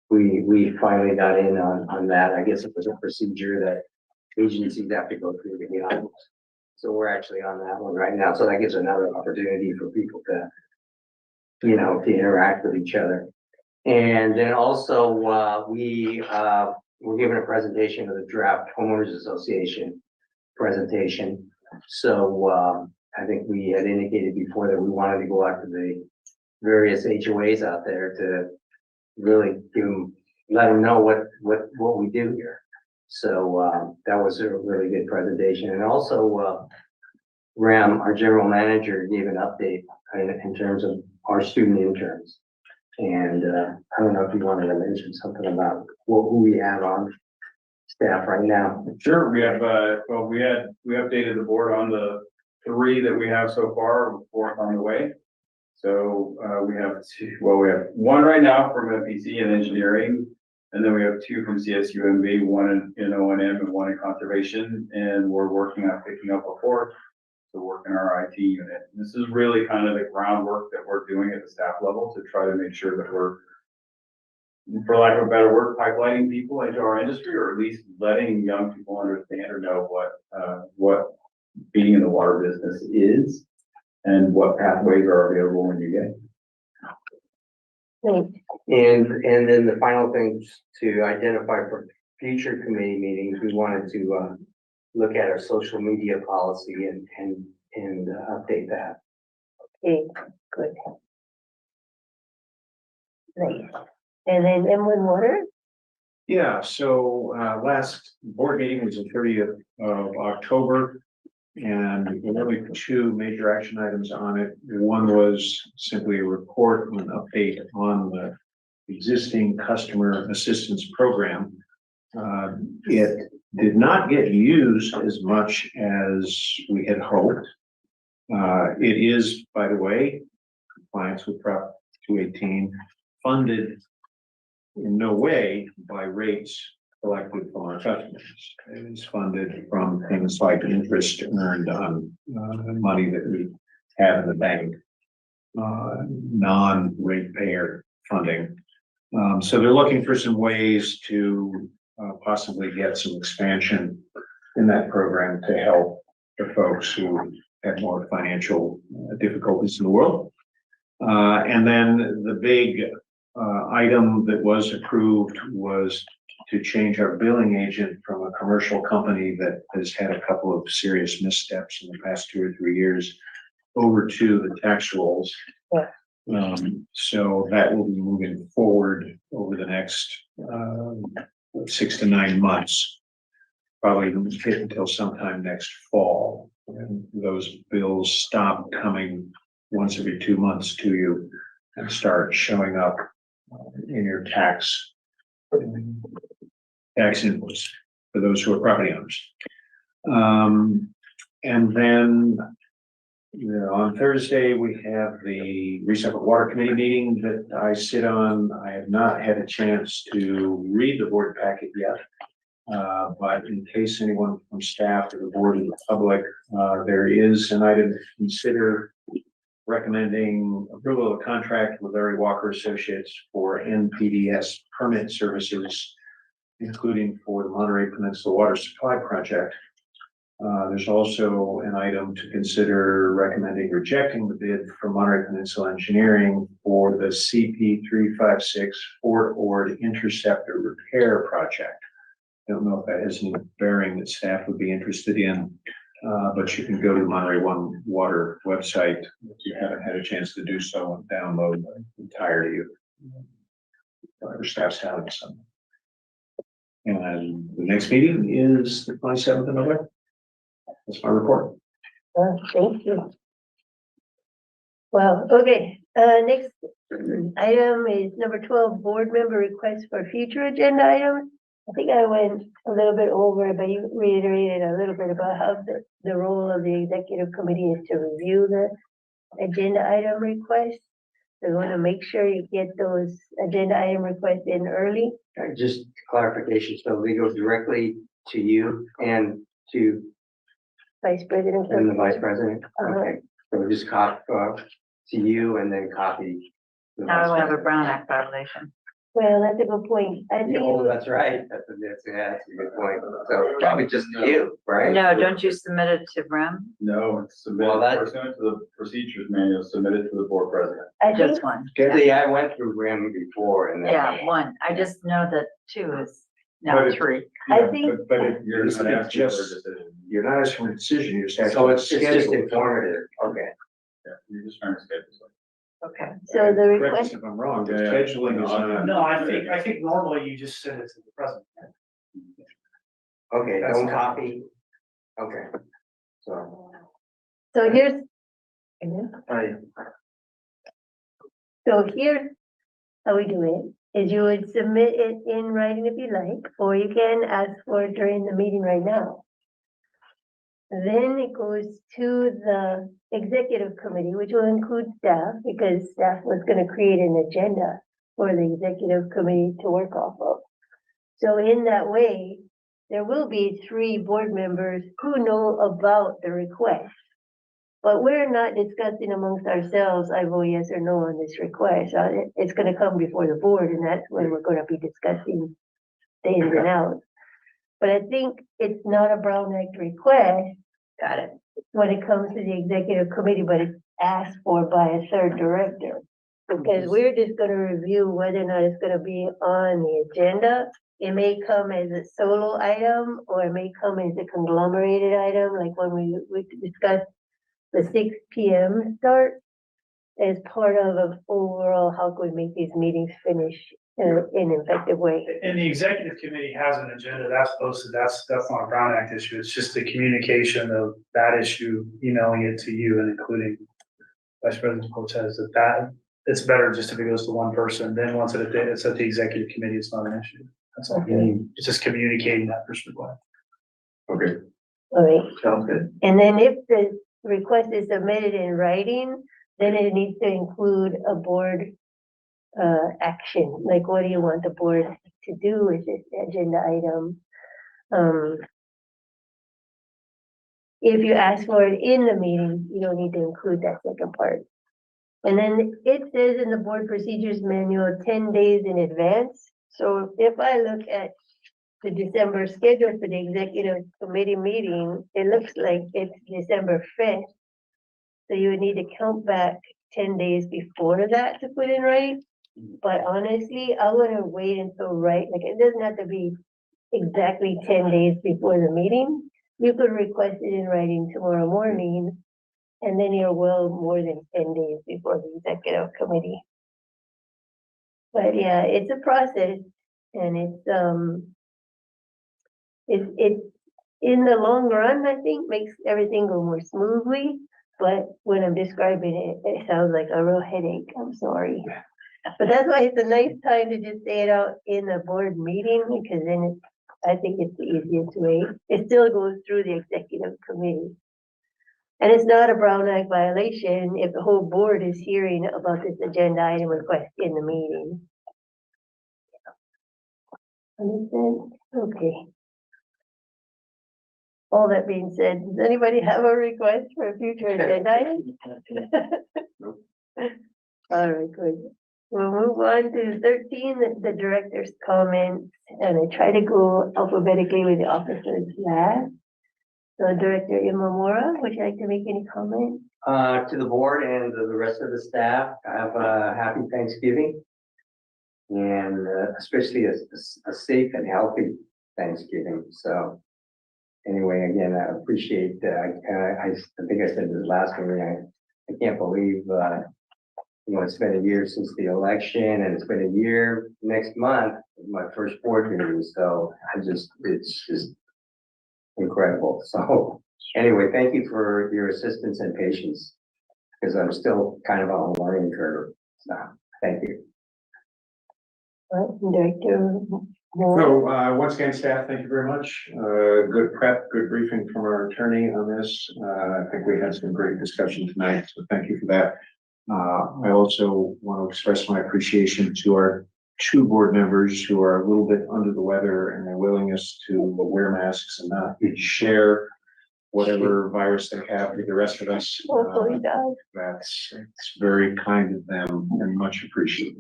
we finally got in on that. I guess it was a procedure that agencies have to go through to get on. So we're actually on that one right now. So that gives another opportunity for people to, to interact with each other. And then also, we're giving a presentation of the draft homeowners association presentation. So, I think we had indicated before that we wanted to go after the various HOAs out there to really let them know what we do here. So, that was a really good presentation. And also, Ram, our general manager, gave an update in terms of our student interns. And I don't know if you wanted to mention something about who we have on staff right now. Sure, we have, we updated the board on the 3 that we have so far, 4th on the way. So we have 1 right now from MPC and engineering, and then we have 2 from CSUMB, 1 in O&M and 1 in conservation, and we're working on picking up a 4th to work in our IT unit. And this is really kind of the groundwork that we're doing at the staff level to try to make sure that we're, for lack of a better word, pipelining people into our industry, or at least letting young people understand or know what being in the water business is and what pathways are available when you get. And then the final thing to identify for future committee meetings, we wanted to look at our social media policy and update that. Okay, good. Nice. And then M1 Water? Yeah, so last board meeting was the 30th of October. And there were only 2 major action items on it. One was simply a report, an update on the existing customer assistance program. It did not get used as much as we had hoped. It is, by the way, compliance with Prop 218, funded in no way by rates collected from our customers. It is funded from things like interest earned on money that we have in the bank, non-ratepayer funding. So they're looking for some ways to possibly get some expansion in that program to help the folks who have more financial difficulties in the world. And then the big item that was approved was to change our billing agent from a commercial company that has had a couple of serious missteps in the past 2 or 3 years over to the tax rolls. Yeah. So that will be moving forward over the next 6 to 9 months. Probably hit until sometime next fall. And those bills stop coming once every 2 months to you and start showing up in your tax invoice for those who are property owners. And then on Thursday, we have the Recycled Water Committee meeting that I sit on. I have not had a chance to read the board packet yet. But in case anyone from staff or the board and the public, there is an item to consider recommending approval of a contract with Larry Walker Associates for NPDS permit services, including for the Monterey Peninsula Water Supply Project. There's also an item to consider recommending rejecting the bid from Monterey Peninsula Engineering for the CP356 Fort Ord Interceptor Repair Project. I don't know if that has any bearing that staff would be interested in, but you can go to the Monterey One Water website if you haven't had a chance to do so and download the entirety of whatever staff's having some. And the next meeting is the 27th of November. That's my report. Thank you. Well, okay, next item is number 12, board member requests for future agenda items. I think I went a little bit over, but you reiterated a little bit about how the role of the executive committee is to review the agenda item requests. So you wanna make sure you get those agenda item requests in early. Just clarification, so they go directly to you and to, Vice President. and the vice president? Uh-huh. Okay, so just to you and then copy. the Now vice we have a president. Brown Act violation. Well, that's a good point. I think, Oh, that's right, yeah, that's a good point, so probably just you, right? No, don't you submit it to Brim? No, it's Well, submitted pursuant to the procedures manual, submitted to the board president. I think, Just one. See, I went through Rim before and then. Yeah, one. I just know that two is now But it- three. I think, But it, You're not asking for a decision. you're not asking for a decision, you're just asking. So it's just schedule. informative, okay. Yeah, you're just trying to schedule something. Okay. so the Correct request, us if I'm wrong, but Yeah, yeah. scheduling is not. No, I think normally you just send it to the president. Okay, That's don't fine. copy. Okay. So, so here's, so here's how we do it, is you would submit it in writing if you like, or you can ask for it during the meeting right now. Then it goes to the executive committee, which will include staff, because staff was gonna create an agenda for the executive committee to work off of. So in that way, there will be 3 board members who know about the request. But we're not discussing amongst ourselves, I vote yes or no on this request. It's gonna come before the board, and that's when we're gonna be discussing the ins and outs. But I think it's not a Brown Act request. Got it. When it comes to the executive committee, but it's asked for by a third director. Because we're just gonna review whether or not it's gonna be on the agenda. It may come as a solo item, or it may come as a conglomerated item, like when we discussed the 6 PM start as part of an overall, how can we make these meetings finish in an effective way? And the executive committee has an agenda that's posted, that's not a Brown Act issue, it's just the communication of that issue, emailing it to you and including Vice President Cortez, that it's better just if it goes to one person, then once it's at the executive committee, it's not an issue. That's all. It's just communicating that first request. Okay. All right, Sounds good. and then if the request is submitted in writing, then it needs to include a board action, like what do you want the board to do with this agenda item? If you ask for it in the meeting, you don't need to include that second part. And then it says in the board procedures manual, 10 days in advance. So if I look at the December schedule for the executive committee meeting, it looks like it's December 5th. So you would need to count back 10 days before that to put in writing. But honestly, I wouldn't wait until like it doesn't have to be exactly 10 days before the meeting. You could request it in writing tomorrow morning, and then you're well more than 10 days before the executive committee. But yeah, it's a process, and it's in the long run, I think, makes everything go more smoothly. But when I'm describing it, it sounds like a real headache. I'm sorry. But that's why it's a nice time to just say it out in a board meeting, because then I think it's the easiest way. It still goes through the executive committee. And it's not a Brown Act violation if the whole board is hearing about this agenda item request in the meeting. Understand? Okay. All that being said, does anybody have a request for a future agenda item? All right, good. We'll move on to 13, the director's comments, and I try to go alphabetically with the officers last. So Director Imamura, would you like to make any comment? To the board and to the rest of the staff, have a happy Thanksgiving. And especially a safe and healthy Thanksgiving, so. Anyway, again, I appreciate, I think I said this last meeting, I can't believe, it's been a year since the election, and it's been a year next month, my first board meeting, so it's just incredible. So anyway, thank you for your assistance and patience, because I'm still kind of on a learning curve. So thank you. Director Moore? So, once again, staff, thank you very much. Good prep, good briefing from our attorney on this. I think we had some great discussion tonight, so thank you for that. I also want to express my appreciation to our two board members who are a little bit under the weather and their willingness to wear masks and not share whatever virus they have with the rest of us. Hopefully does. It's very kind of them and much appreciated.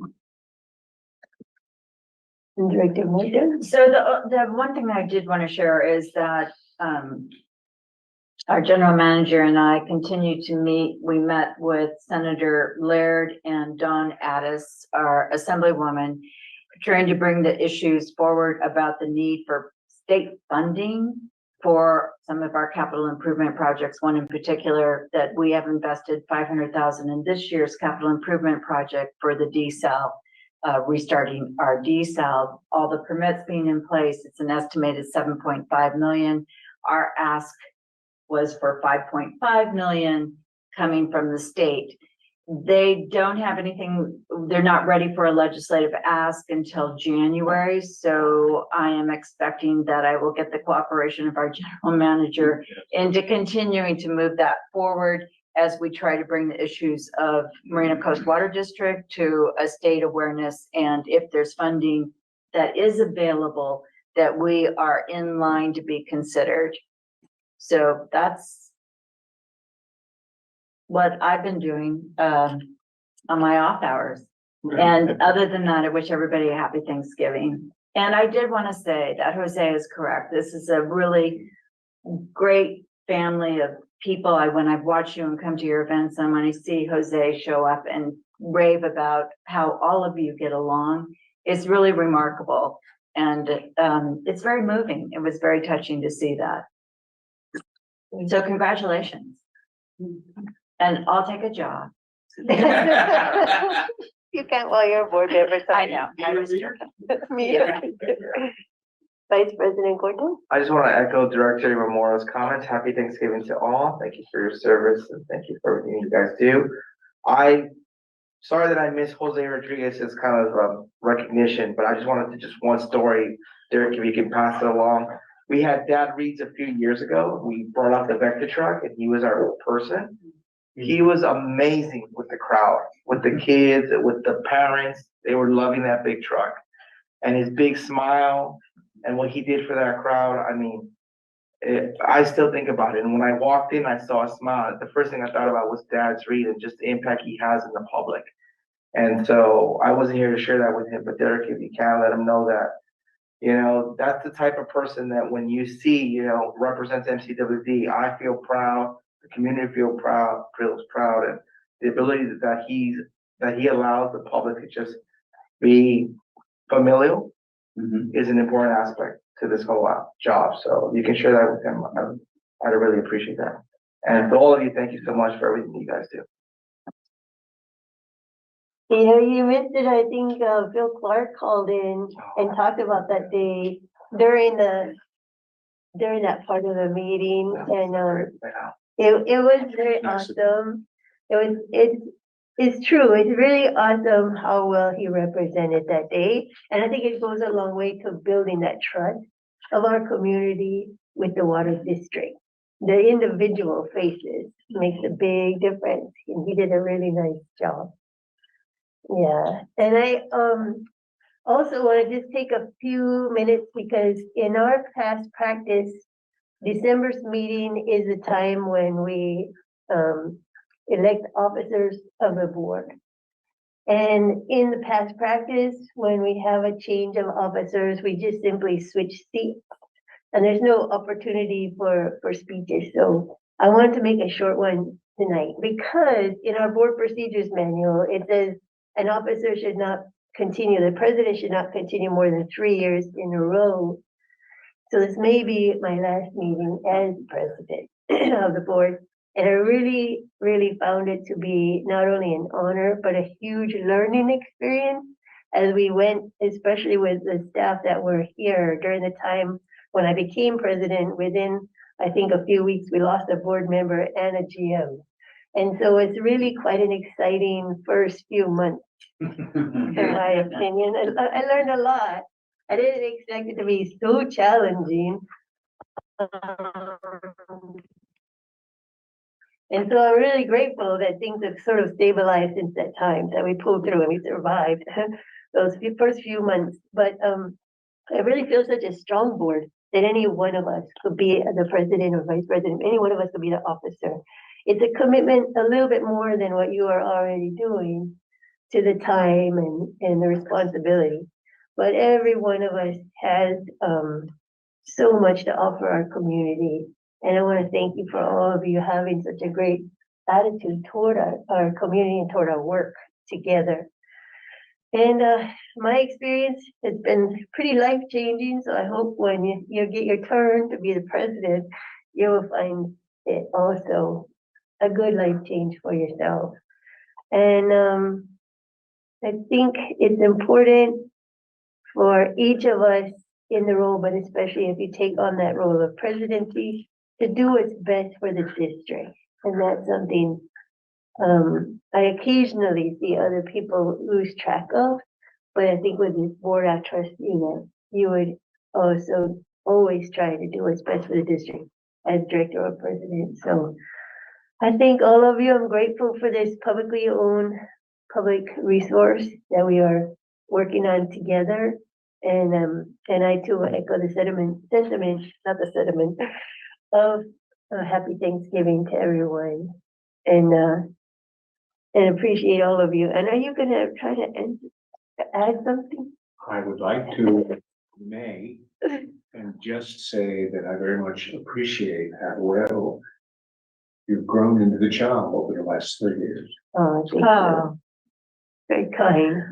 Director Morgan? So the one thing I did want to share is that, our general manager and I continue to meet. We met with Senator Laird and Dawn Addis, our assemblywoman, trying to bring the issues forward about the need for state funding for some of our capital improvement projects. One in particular that we have invested $500,000 in this year's capital improvement project for the desal, restarting our desal. All the permits being in place. It's an estimated 7.5 million. Our ask was for 5.5 million coming from the state. They don't have anything, they're not ready for a legislative ask until January. So I am expecting that I will get the cooperation of our general manager into continuing to move that forward as we try to bring the issues of Marina Coast Water District to a state awareness. And if there's funding that is available, that we are in line to be considered. So that's what I've been doing on my off hours. And other than that, I wish everybody a happy Thanksgiving. And I did want to say that Jose is correct. This is a really great family of people. When I've watched you and come to your events, and when I see Jose show up and rave about how all of you get along, it's really remarkable. And it's very moving. It was very touching to see that. So congratulations. And I'll take a job. You can't while you're a board member. I know. I was joking. Me. Vice President Gordon? I just want to echo Director Momora's comments. Happy Thanksgiving to all. Thank you for your service and thank you for everything you guys do. Sorry that I missed Jose Rodriguez's kind of recognition, but I just wanted to one story. Derek, if you can pass it along. We had Dad Reeds a few years ago. We brought out the Vector truck and he was our person. He was amazing with the crowd, with the kids, with the parents. They were loving that big truck and his big smile and what he did for that crowd. I mean, I still think about it. And when I walked in, I saw a smile. The first thing I thought about was Dad's Reed and just the impact he has in the public. And so I wasn't here to share that with him, but Derek, if you can, let him know that, you know, that's the type of person that when you see, you know, represents MCWD, I feel proud, the community feels proud, and the ability that he allows the public to just be familial is an important aspect to this whole job. So you can share that with him. I'd really appreciate that. And for all of you, thank you so much for everything you guys do. You know, you mentioned, I think, Bill Clark called in and talked about that day during that part of the meeting, and it was very awesome. It's true. It's really awesome how well he represented that day, and I think it goes a long way to building that trust of our community with the water district. The individual faces makes a big difference, and he did a really nice job. Yeah, and I also want to just take a few minutes because in our past practice, December's meeting is the time when we elect officers of the board. And in the past practice, when we have a change of officers, we just simply switch seats and there's no opportunity for speeches. So I wanted to make a short one tonight because in our board procedures manual, it says an officer should not continue, the president should not continue more than 3 years in a row. So this may be my last meeting as president of the board. And I really, really found it to be not only an honor, but a huge learning experience as we went, especially with the staff that were here during the time when I became president. Within, I think, a few weeks, we lost a board member and a GM. And so it's really quite an exciting first few months, in my opinion. I learned a lot. I didn't expect it to be so challenging. And so I'm really grateful that things have sort of stabilized since that time, that we pulled through and we survived those first few months. But I really feel such a strong board that any one of us could be the president or vice president, any one of us could be the officer. It's a commitment a little bit more than what you are already doing to the time and the responsibility. But every one of us has so much to offer our community. And I want to thank you for all of you having such a great attitude toward our community and toward our work together. And my experience has been pretty life-changing, so I hope when you get your turn to be the president, you will find it also a good life change for yourself. And I think it's important for each of us in the role, but especially if you take on that role of presidency, to do what's best for the district. And that's something I occasionally see other people lose track of, but I think with this board, I trust, you would also always try to do what's best for the district as director or president. So I thank all of you. I'm grateful for this publicly owned public resource that we are working on together. And I too will echo the not the sentiment of happy Thanksgiving to everyone. And appreciate all of you. And are you gonna try to add something? I would like to, May, and just say that I very much appreciate how well you've grown into the job over the last 3 years. Oh, thank you. Very kind.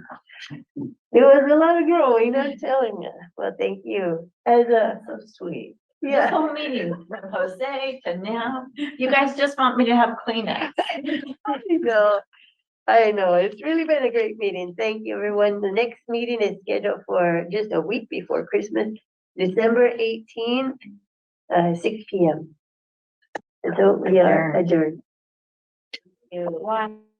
There was a lot of growing, I'm telling you. Well, thank you. So sweet. This Yeah. whole meeting, from Jose to now, you guys just want me to have Kleenex. I know. It's really been a great meeting. Thank you, everyone. The next meeting is scheduled for just a week before Christmas, December 18th, 6 p.m. So we are adjourned. One.